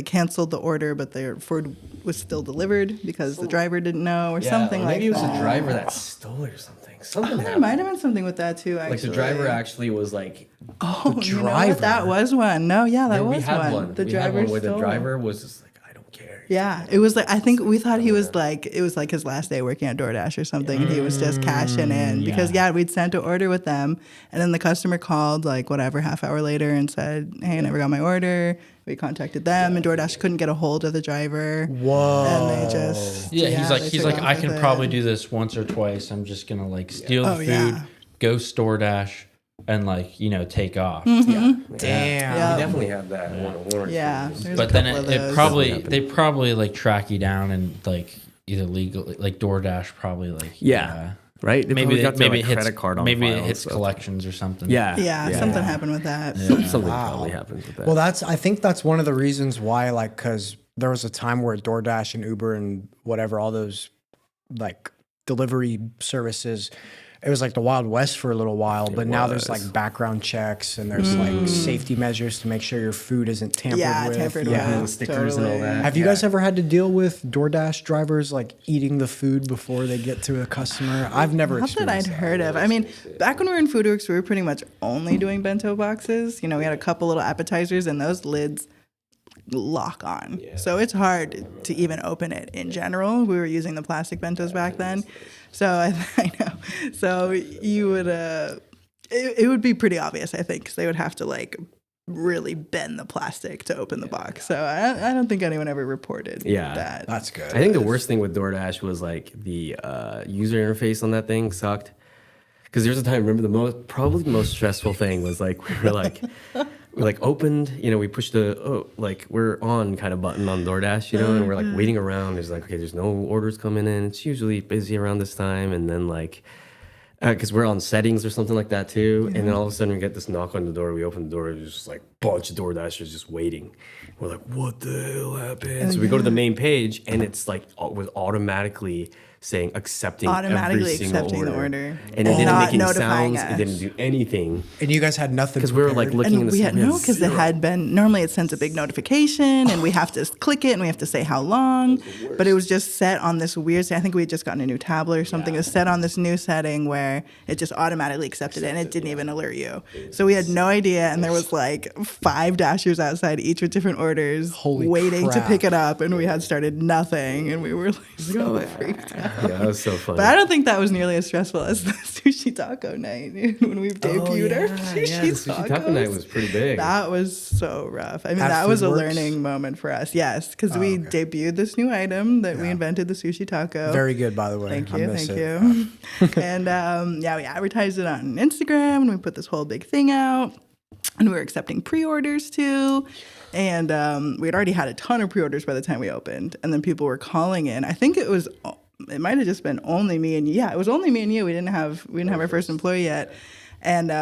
canceled the order, but their food was still delivered because the driver didn't know or something like that. Maybe it was a driver that stole it or something. Something There happened. might have been something with that too, actually. Like the driver actually was like, Oh, you know driver. what? That was one. No, that we was had one. The we had driver one where the stole it. driver was just like, I don't care. Yeah, it was like, I think we thought he was like, it was like his last day working at DoorDash or something, and he was just cashing in because we'd sent an order with them, and then the customer called like whatever half hour later and said, hey, I never got my order. We contacted them, and DoorDash couldn't get a hold of the driver. Whoa. And they just Yeah, they he's took like, off I with can it. probably do this once or twice. I'm just gonna like steal the Oh, food, yeah. go DoorDash, and like take off. Damn. Yeah. We definitely had that one. Yeah, there's But a then couple of it those. probably they probably like track you down and like either legally like DoorDash probably like Right? They maybe probably got their, maybe like, it hits credit card on maybe file it and hits stuff. collections or something. Yeah, something happened with that. Something probably happens with that. Well, I think that's one of the reasons why, like, because there was a time where DoorDash and Uber and whatever, all those like delivery services, it was like the Wild West for a little while, but now there's like background checks and there's like safety measures to make sure your food isn't tampered with. Tampered Yeah. with. Stickers and all that. Have you guys ever had to deal with DoorDash drivers like eating the food before they get to a customer? I've never Not that I'd experienced that. heard of. I mean, back when we were in Foodworks, we were pretty much only doing bento boxes. We had a couple little appetizers, and those lids lock on. So it's hard to even open it in general. We were using the plastic bentos back then. So I know. So you would, it would be pretty obvious, I think, because they would have to like really bend the plastic to open the box. So I don't think anyone ever reported that. That's good. I think the worst thing with DoorDash was like the user interface on that thing sucked. Because there's a time, remember probably the most stressful thing was like we opened, we pushed the we're on kind of button on DoorDash, and we're like waiting around. It's like, okay, there's no orders coming in. It's usually busy around this time, and then like because we're on settings or something like that too, and then all of a sudden we get this knock on the door. We open the door, there's just like a bunch of DoorDashers just waiting. We're like, what the hell happened? So we go to the main page, and it's like was automatically saying accepting Automatically every single accepting the order. order. And it didn't not make any notifying sounds. us. It didn't do anything. And you guys had nothing Because we were like prepared? looking in And the we had system. because it had been normally it sends a big notification and we have to click it and we have to say how long, but it was just set on this weird. I think we had just gotten a new tablet or something. It was set on this new setting where it just automatically accepted it and it didn't even alert you. So we had no idea, and there was like 5 dashers outside, each with different orders, Holy waiting crap. to pick it up, and we had started nothing, and we were like so freaked out. Yeah, that was so funny. But I don't think that was nearly as stressful as the sushi taco night when we debuted our sushi the sushi taco night was pretty big. That was so rough. I mean, At that was a Foodworks? learning moment for us. Yes, because we debuted this new item that we invented, the sushi taco. Very good, by the way. Thank I you, miss thank it. you. And we advertised it on Instagram, and we put this whole big thing out. And we were accepting pre-orders too. And we had already had a ton of pre-orders by the time we opened. And then people were calling in. I think it might have just been only me and you. Yeah, it was only me and you. We didn't have our first employee yet. And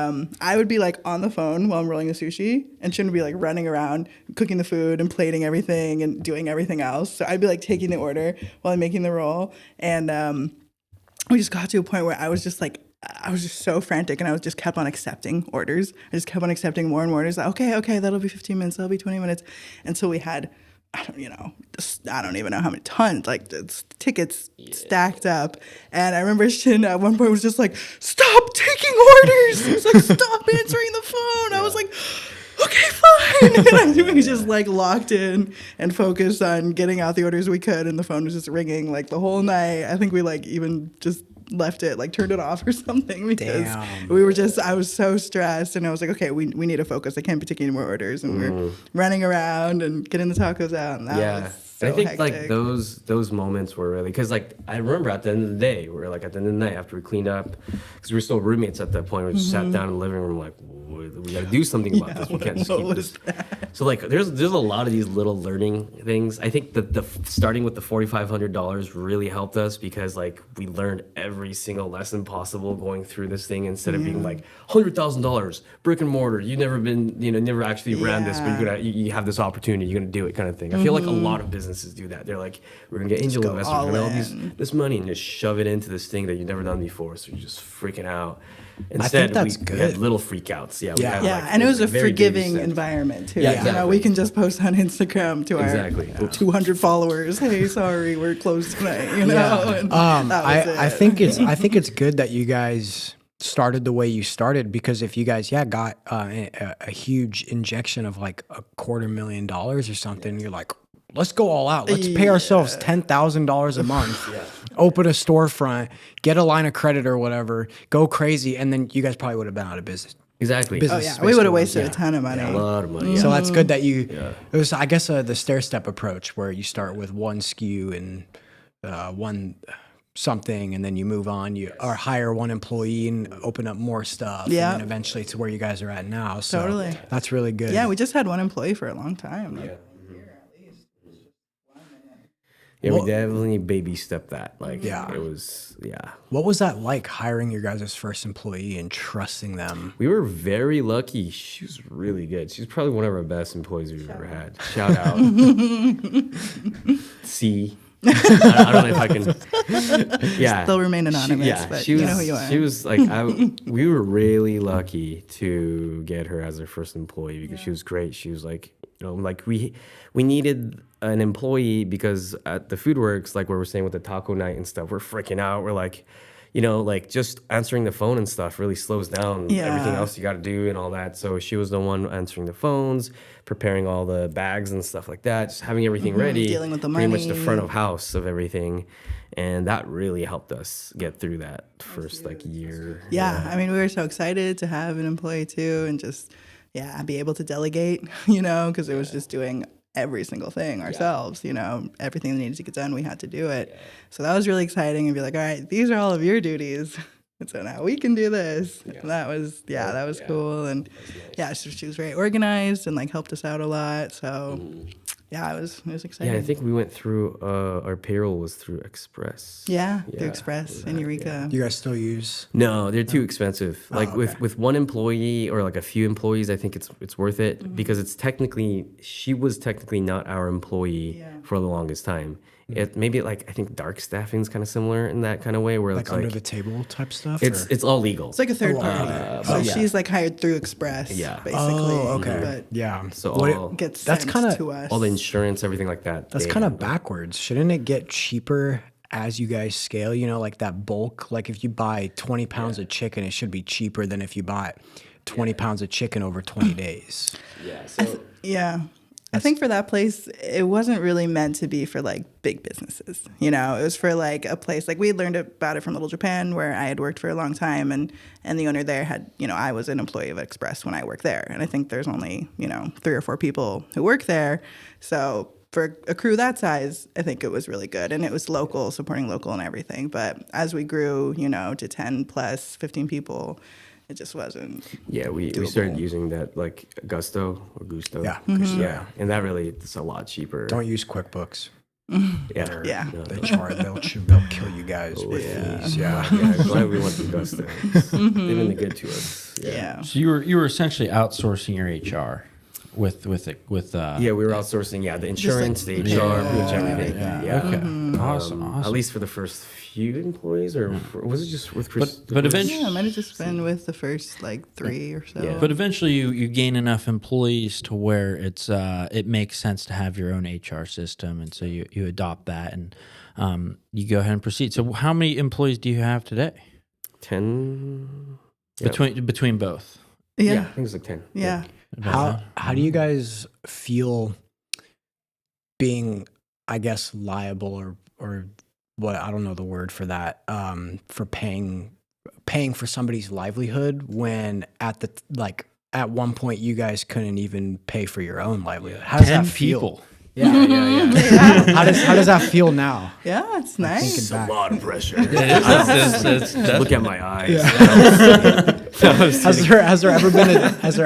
I would be like on the phone while I'm rolling the sushi, and she would be like running around cooking the food and plating everything and doing everything else. So I'd be like taking the order while I'm making the roll. And we just got to a point where I was just so frantic, and I was just kept on accepting orders. I just kept on accepting more and more orders. Like, okay, that'll be 15 minutes, that'll be 20 minutes. Until we had, I don't even know how many tons, like tickets stacked up. And I remember Shin at one point was just like, stop taking orders. He was like, stop answering the phone. I was like, okay, fine. And I was just like locked in and focused on getting out the orders we could. And the phone was just ringing like the whole night. I think we like even just left it, like turned it off or something, because I was so stressed, and I was like, okay, we need to focus. I can't be taking any more orders. And we're running around and getting the tacos out. And that was so And I think hectic. like those moments were really, because like I remember at the end of the day, we were like at the end of the night after we cleaned up, because we were still roommates at that point. We just sat down in the living room like, we got to do something about this. We can't just what keep was this. So like there's a lot of these little learning things. I think that the starting with the $4,500 really helped us, because like we learned every single lesson possible going through this thing, instead of being like $100,000 brick and mortar. You've never been, never actually ran this, but you have this opportunity. You're gonna do it, kind of thing. I feel like a lot of businesses do that. They're like, we're gonna get angel go investors, all we're gonna get in. this money, and just shove it into this thing that you've never done before. So you're just freaking out. think Instead, that's we had good. little freakouts. Yeah, Yeah. Yeah, like, and it was a very baby forgiving steps. environment too. Yeah, You know, exactly. we can just post on Instagram to Exactly. our 200 followers. Hey, sorry, we're closed tonight. You know, Yeah. and that was it. I think it's good that you guys started the way you started, because if you guys got a huge injection of like $250,000 or something, you're like, let's go all out. Let's pay ourselves $10,000 a month. Open a storefront, get a line of credit or whatever, go crazy, and then you guys probably would have been out of business. Exactly. Business Oh yeah, is we would have basically wasted a ton of money. A lot of money. So that's good that you. It was, I guess, the stair step approach, where you start with one SKU and one something, and then you move on. You or hire one employee and open up more stuff. Yeah. And then eventually to where you guys are at now. So Totally. that's really good. Yeah, we just had one employee for a long time. Like, Yeah, we definitely baby stepped that. Like, Yeah. it was, What was that like, hiring your guys' first employee and trusting them? We were very lucky. She was really good. She's probably one of our best employees we've ever had. Shout out. C. I don't know if I can. Yeah. Still remain anonymous, but she you was, know who you are. She was like, we were really lucky to get her as our first employee, because she was great. She was like, like we needed an employee, because at the Food Works, like where we're saying with the taco night and stuff, we're freaking out. We're like, like just answering the phone and stuff really slows down everything else you got to do and all that. So she was the one answering the phones, preparing all the bags and stuff like that, just having everything ready, dealing with the pretty much the money. front of house of everything. And that really helped us get through that first like year. Yeah, I mean, we were so excited to have an employee too, and just be able to delegate, because it was just doing every single thing ourselves, everything that needed to get done, we had to do it. So that was really exciting, and be like, all right, these are all of your duties. And so now we can do this. And that was, that was cool. And so she was very organized and like helped us out a lot. So it was exciting. Yeah, I think we went through, our payroll was through Express. Through Express in Eureka. Do you guys still use? No, they're too expensive. Like with one employee or like a few employees, I think it's worth it, because she was technically not our employee for the longest time. It maybe like, I think dark staffing is kind of similar in that kind of way, where Like it's under like the table type stuff? it's all legal. It's like a third party. So she's like hired through Express, basically. Oh, okay. But Yeah. So gets That's sent kinda- to us. all the insurance, everything like that. That's kind of backwards. Shouldn't it get cheaper as you guys scale? Like that bulk. Like if you buy 20 pounds of chicken, it should be cheaper than if you bought 20 pounds of chicken over 20 days. Yeah. So I think for that place, it wasn't really meant to be for like big businesses. It was for like a place, like we had learned about it from Little Japan, where I had worked for a long time, and the owner there had, I was an employee of Express when I worked there. And I think there's only, 3 or 4 people who work there. So for a crew that size, I think it was really good. And it was local, supporting local and everything. But as we grew, to 10 plus 15 people, it just wasn't. yeah, we started using that like Gusto. Yeah. Yeah, and that really it's a lot cheaper. Don't use QuickBooks. Yeah. Yeah. No. They'll kill you guys with fees. Yeah. Yeah, I'm glad we went to Gusto. They've been good to us. Yeah. So you were essentially outsourcing your HR with Yeah, we were outsourcing. Yeah, the insurance, the HR, pretty much everything. Yeah. Okay. Awesome. At least for the first few employees, or was it just with Chris? But eventually, Yeah, it might have just been with the first like 3 or so. Yeah. But eventually, you gain enough employees to where it makes sense to have your own HR system, and so you adopt that, and you go ahead and proceed. So, how many employees do you have today 10. Yeah. between both? Yeah, I think it's like 10. Yeah. How do you guys feel being, I guess, liable or what, I don't know the word for that, for paying for somebody's livelihood, when at one point you guys couldn't even pay for your own livelihood? How does 10 that feel? people. Yeah. How does that feel now? Yeah, it's nice. It's a lot of pressure. It's Look at my eyes. Has there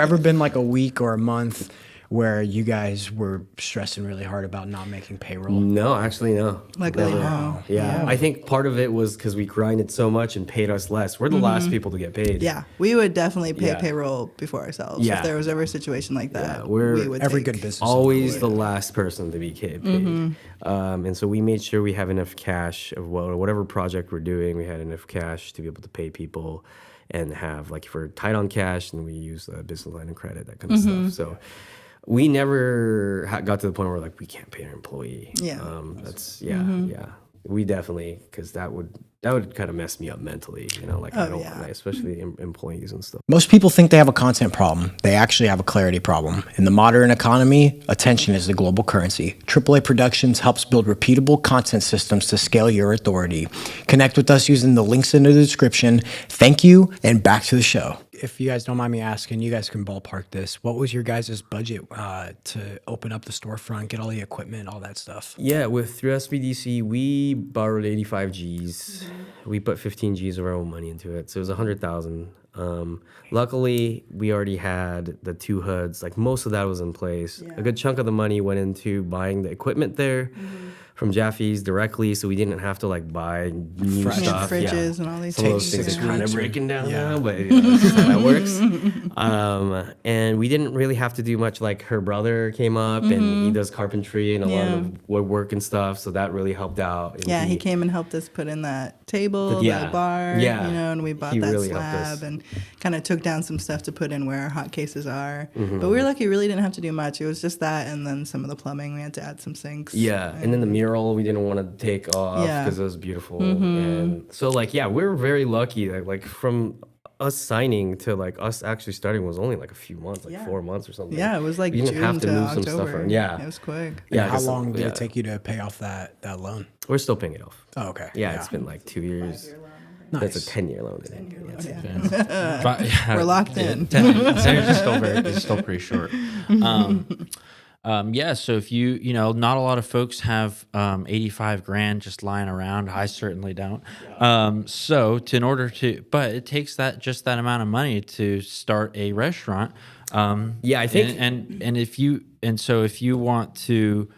ever been like a week or a month where you guys were stressing really hard about not making payroll? No, actually, no. Luckily, Never. no. Yeah. I think part of it was because we grinded so much and paid us less. We're the last people to get paid. Yeah, we would definitely pay Yeah. payroll before ourselves. Yeah. If there was ever a situation like that, Yeah, we're we would Every take- good business Always the last person to be paid. And so we made sure we have enough cash of whatever project we're doing. We had enough cash to be able to pay people and have, like, if we're tight on cash, then we use a business line of credit, that kind of stuff. So we never got to the point where, like, we can't pay our employee. Yeah. Yeah. We definitely, because that would kind of mess me up mentally, like I don't want that, especially employees and stuff. Most people think they have a content problem. They actually have a clarity problem. In the modern economy, attention is the global currency. AAA Productions helps build repeatable content systems to scale your authority. Connect with us using the links in the description. Thank you, and back to the show. If you guys don't mind me asking, you guys can ballpark this. What was your guys' budget to open up the storefront, get all the equipment, all that stuff? Yeah, through SBDC, we borrowed 85 Gs. We put 15 Gs of our own money into it, so it was 100,000. Luckily, we already had the 2 hoods. Like, most of that was in place. A good chunk of the money went into buying the equipment there from Jaffe's directly, so we didn't have to, like, buy new stuff. fridges and all these Some of those things. things are kind of breaking down Yeah. now, but that's just how that works. And we didn't really have to do much. Like, her brother came up and he does carpentry and a lot of woodwork and stuff, so that really helped out. And Yeah, he came and helped us put in that table, that bar, and we bought He that really helped us. slab and kind of took down some stuff to put in where our hot cases are. But we were lucky, really didn't have to do much. It was just that and then some of the plumbing. We had to add some sinks. Yeah, and then the mural we didn't want to take off because it was beautiful. And so, like, we're very lucky that, like, from us signing to, like, us actually starting was only like a few months, like 4 months or something. Yeah, it was like we didn't June have to to move October. some stuff around. Yeah, It was quick. yeah. How long did it take you to pay off that loan? We're still paying it off. Oh, okay. Yeah, it's been like 2 years. Nice. It's a 10-year loan. I think. We're locked in. 10 years is still pretty short. So if you not a lot of folks have 85 grand just lying around. I certainly don't. But it takes that amount of money to start a restaurant. I think, if you want to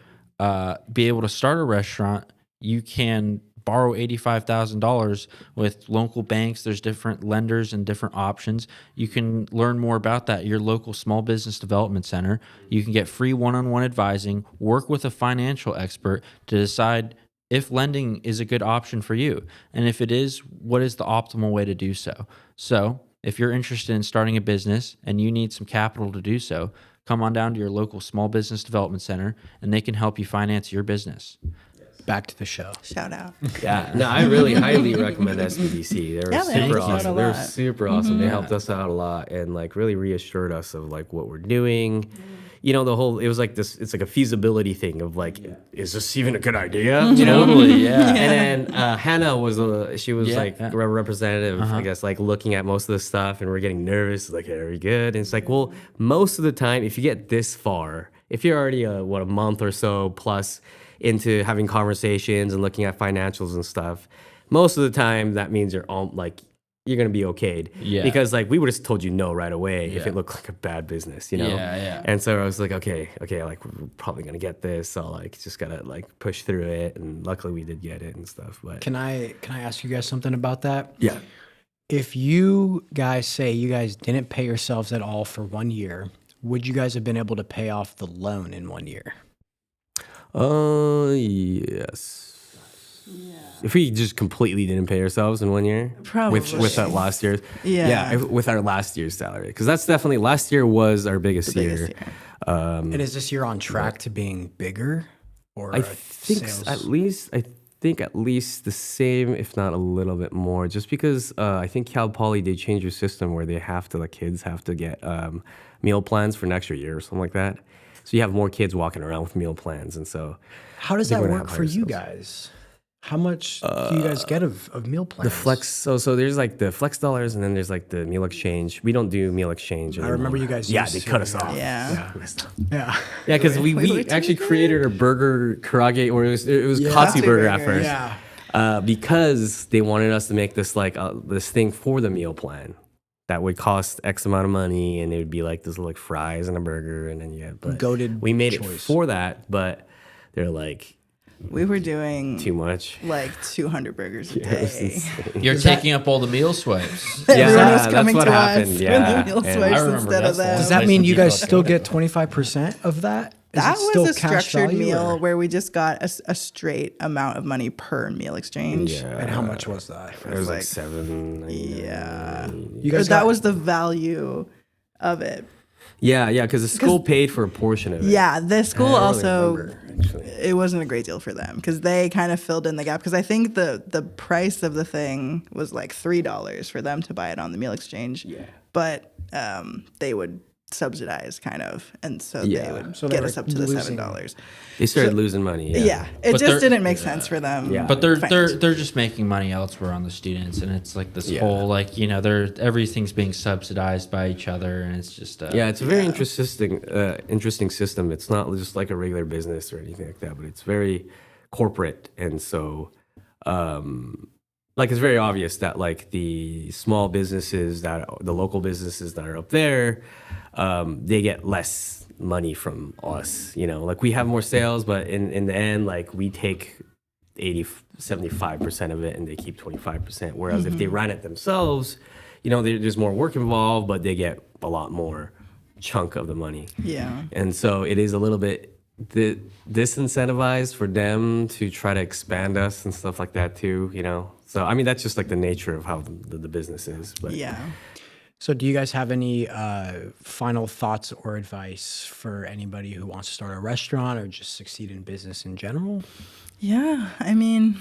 be able to start a restaurant, you can borrow $85,000 with local banks. There's different lenders and different options. You can learn more about that at your local small business development center. You can get free one-on-one advising, work with a financial expert to decide if lending is a good option for you. And if it is, what is the optimal way to do so? So if you're interested in starting a business and you need some capital to do so, come on down to your local small business development center and they can help you finance your business. Back to the show. Shout out. yeah, no, I really highly recommend SBDC. They were Yeah, they super helped us out awesome. a They were lot. super awesome. They helped us out a lot and, like, really reassured us of, like, what we're doing. It was like this, it's like a feasibility thing of, like, is this even a good idea? Totally, yeah. And then Hannah was a representative, I guess, like, looking at most of the stuff, and we're getting nervous, like, are we good? And it's like, well, most of the time, if you get this far, if you're already a month or so plus into having conversations and looking at financials and stuff, most of the time that means you're all, like, you're gonna be okayed. Yeah. Because, like, we would have told you no right away if it looked like a bad business, Yeah. And so I was like, okay, like, we're probably gonna get this. So, like, just gotta, like, push through it. And luckily we did get it and stuff. But Can I ask you guys something about that? yeah. If you guys say you guys didn't pay yourselves at all for 1 year, would you guys have been able to pay off the loan in 1 year? Yes. If we just completely didn't pay ourselves in 1 year, Probably. with that last year's, Yeah. with our last year's salary, because that's definitely last year was our biggest year. And is this year on track to being bigger? Or I think at least the same, if not a little bit more, just because I think Cal Poly, they changed their system where they have to, the kids have to get meal plans for an extra year or something like that. So you have more kids walking around with meal plans, and so How does I think that we're gonna work have for you ourselves. guys? How much do you guys get of meal plans? The flex, so there's like the flex dollars, and then there's like the meal exchange. We don't do meal exchange anymore. I remember you guys. Yeah, used they to, cut us off. Yeah. Yeah. Yeah, because we Wait, actually created a burger karage, or it was Yeah. Katsu Katsu burger at burger, first. Yeah. Because they wanted us to make this like this thing for the meal plan that would cost X amount of money, and it would be like this like fries and a burger, and then but Goated we made it choice. for that, but they're like We were doing too much. like 200 burgers a Yeah, it was day. insane. You're taking up all the meal swipes. Everyone was that's coming what to happened, us yeah. for the meal And- swipes I remember instead of that's the them. Does Place that mean that you people guys go still to. get 25% of that? Is That it still was a cash structured value, meal or- where we just got a straight amount of money per meal exchange. Yeah, And how much was that? it was like like- 7. Yeah. You Or guys that got- was the value of it. Yeah, because the school paid for a portion of it. Yeah, the school I don't really also, remember, actually. it wasn't a great deal for them because they kind of filled in the gap. Because I think the price of the thing was like $3 for them to buy it on the meal exchange. Yeah. But they would subsidize kind of, and so Yeah. they would So they get were us up to the losing- $7. They started losing money. Yeah, it But just they're- didn't make sense for them. Yeah. But they're financially. just making money elsewhere on the students, and it's like this Yeah. whole like everything's being subsidized by each other, and it's just Yeah, it's a very interesting system. It's not just like a regular business or anything like that, but it's very corporate, and so like it's very obvious that like the small businesses the local businesses that are up there, they get less money from us. Like we have more sales, but in the end, like we take 75% of it, and they keep 25%. Whereas if they run it themselves, there's more work involved, but they get a lot more chunk of the money. Yeah. And so it is a little bit disincentivized for them to try to expand us and stuff like that too, So, I mean, that's just like the nature of how the business is. But Yeah. So do you guys have any final thoughts or advice for anybody who wants to start a restaurant or just succeed in business in general? Yeah, I mean,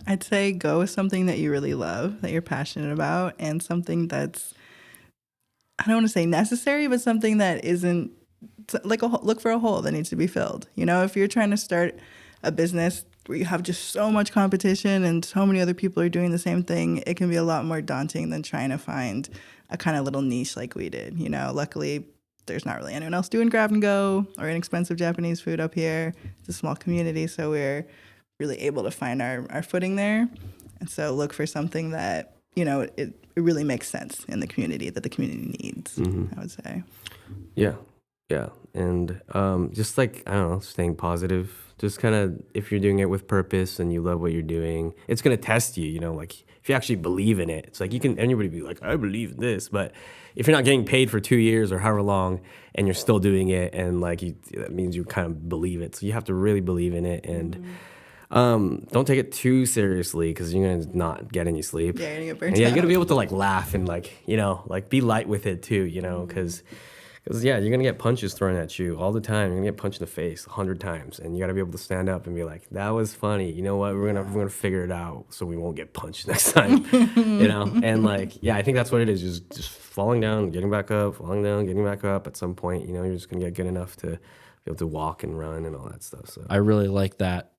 I'd say go with something that you really love, that you're passionate about, and something that's, I don't want to say necessary, but something that isn't like look for a hole that needs to be filled. If you're trying to start a business where you have just so much competition and so many other people are doing the same thing, it can be a lot more daunting than trying to find a kind of little niche like we did. Luckily, there's not really anyone else doing grab and go or inexpensive Japanese food up here. It's a small community, so we're really able to find our footing there. And so look for something that, it really makes sense in the community, that the community needs, I would say. yeah. And just like, I don't know, staying positive. Just kind of, if you're doing it with purpose and you love what you're doing, it's going to test you, like if you actually believe in it. It's like anybody be like, I believe in this. But if you're not getting paid for 2 years or however long and you're still doing it, and like that means you kind of believe it. So you have to really believe in it, and don't take it too seriously because you're going to not get any sleep. Yeah, you're gonna get burnt And yeah, out. you got to be able to like laugh and like, like be light with it too, because yeah, you're going to get punches thrown at you all the time. You're going to get punched in the face 100 times. And you got to be able to stand up and be like, that was funny. You know what? We're going to figure it out so we won't get punched next time. And like, yeah, I think that's what it is. Just falling down, getting back up, falling down, getting back up. At some point, you're just going to get good enough to be able to walk and run and all that stuff. So I really like that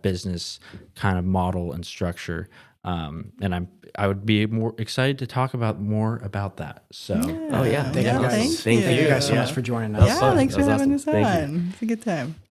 business kind of model and structure. And I would be more excited to talk more about that. So oh yeah, Thank you guys. Thank Thank you guys so you. much for joining us. Yeah, fun. thanks That for was having awesome. us Thank you. on. It's a good time.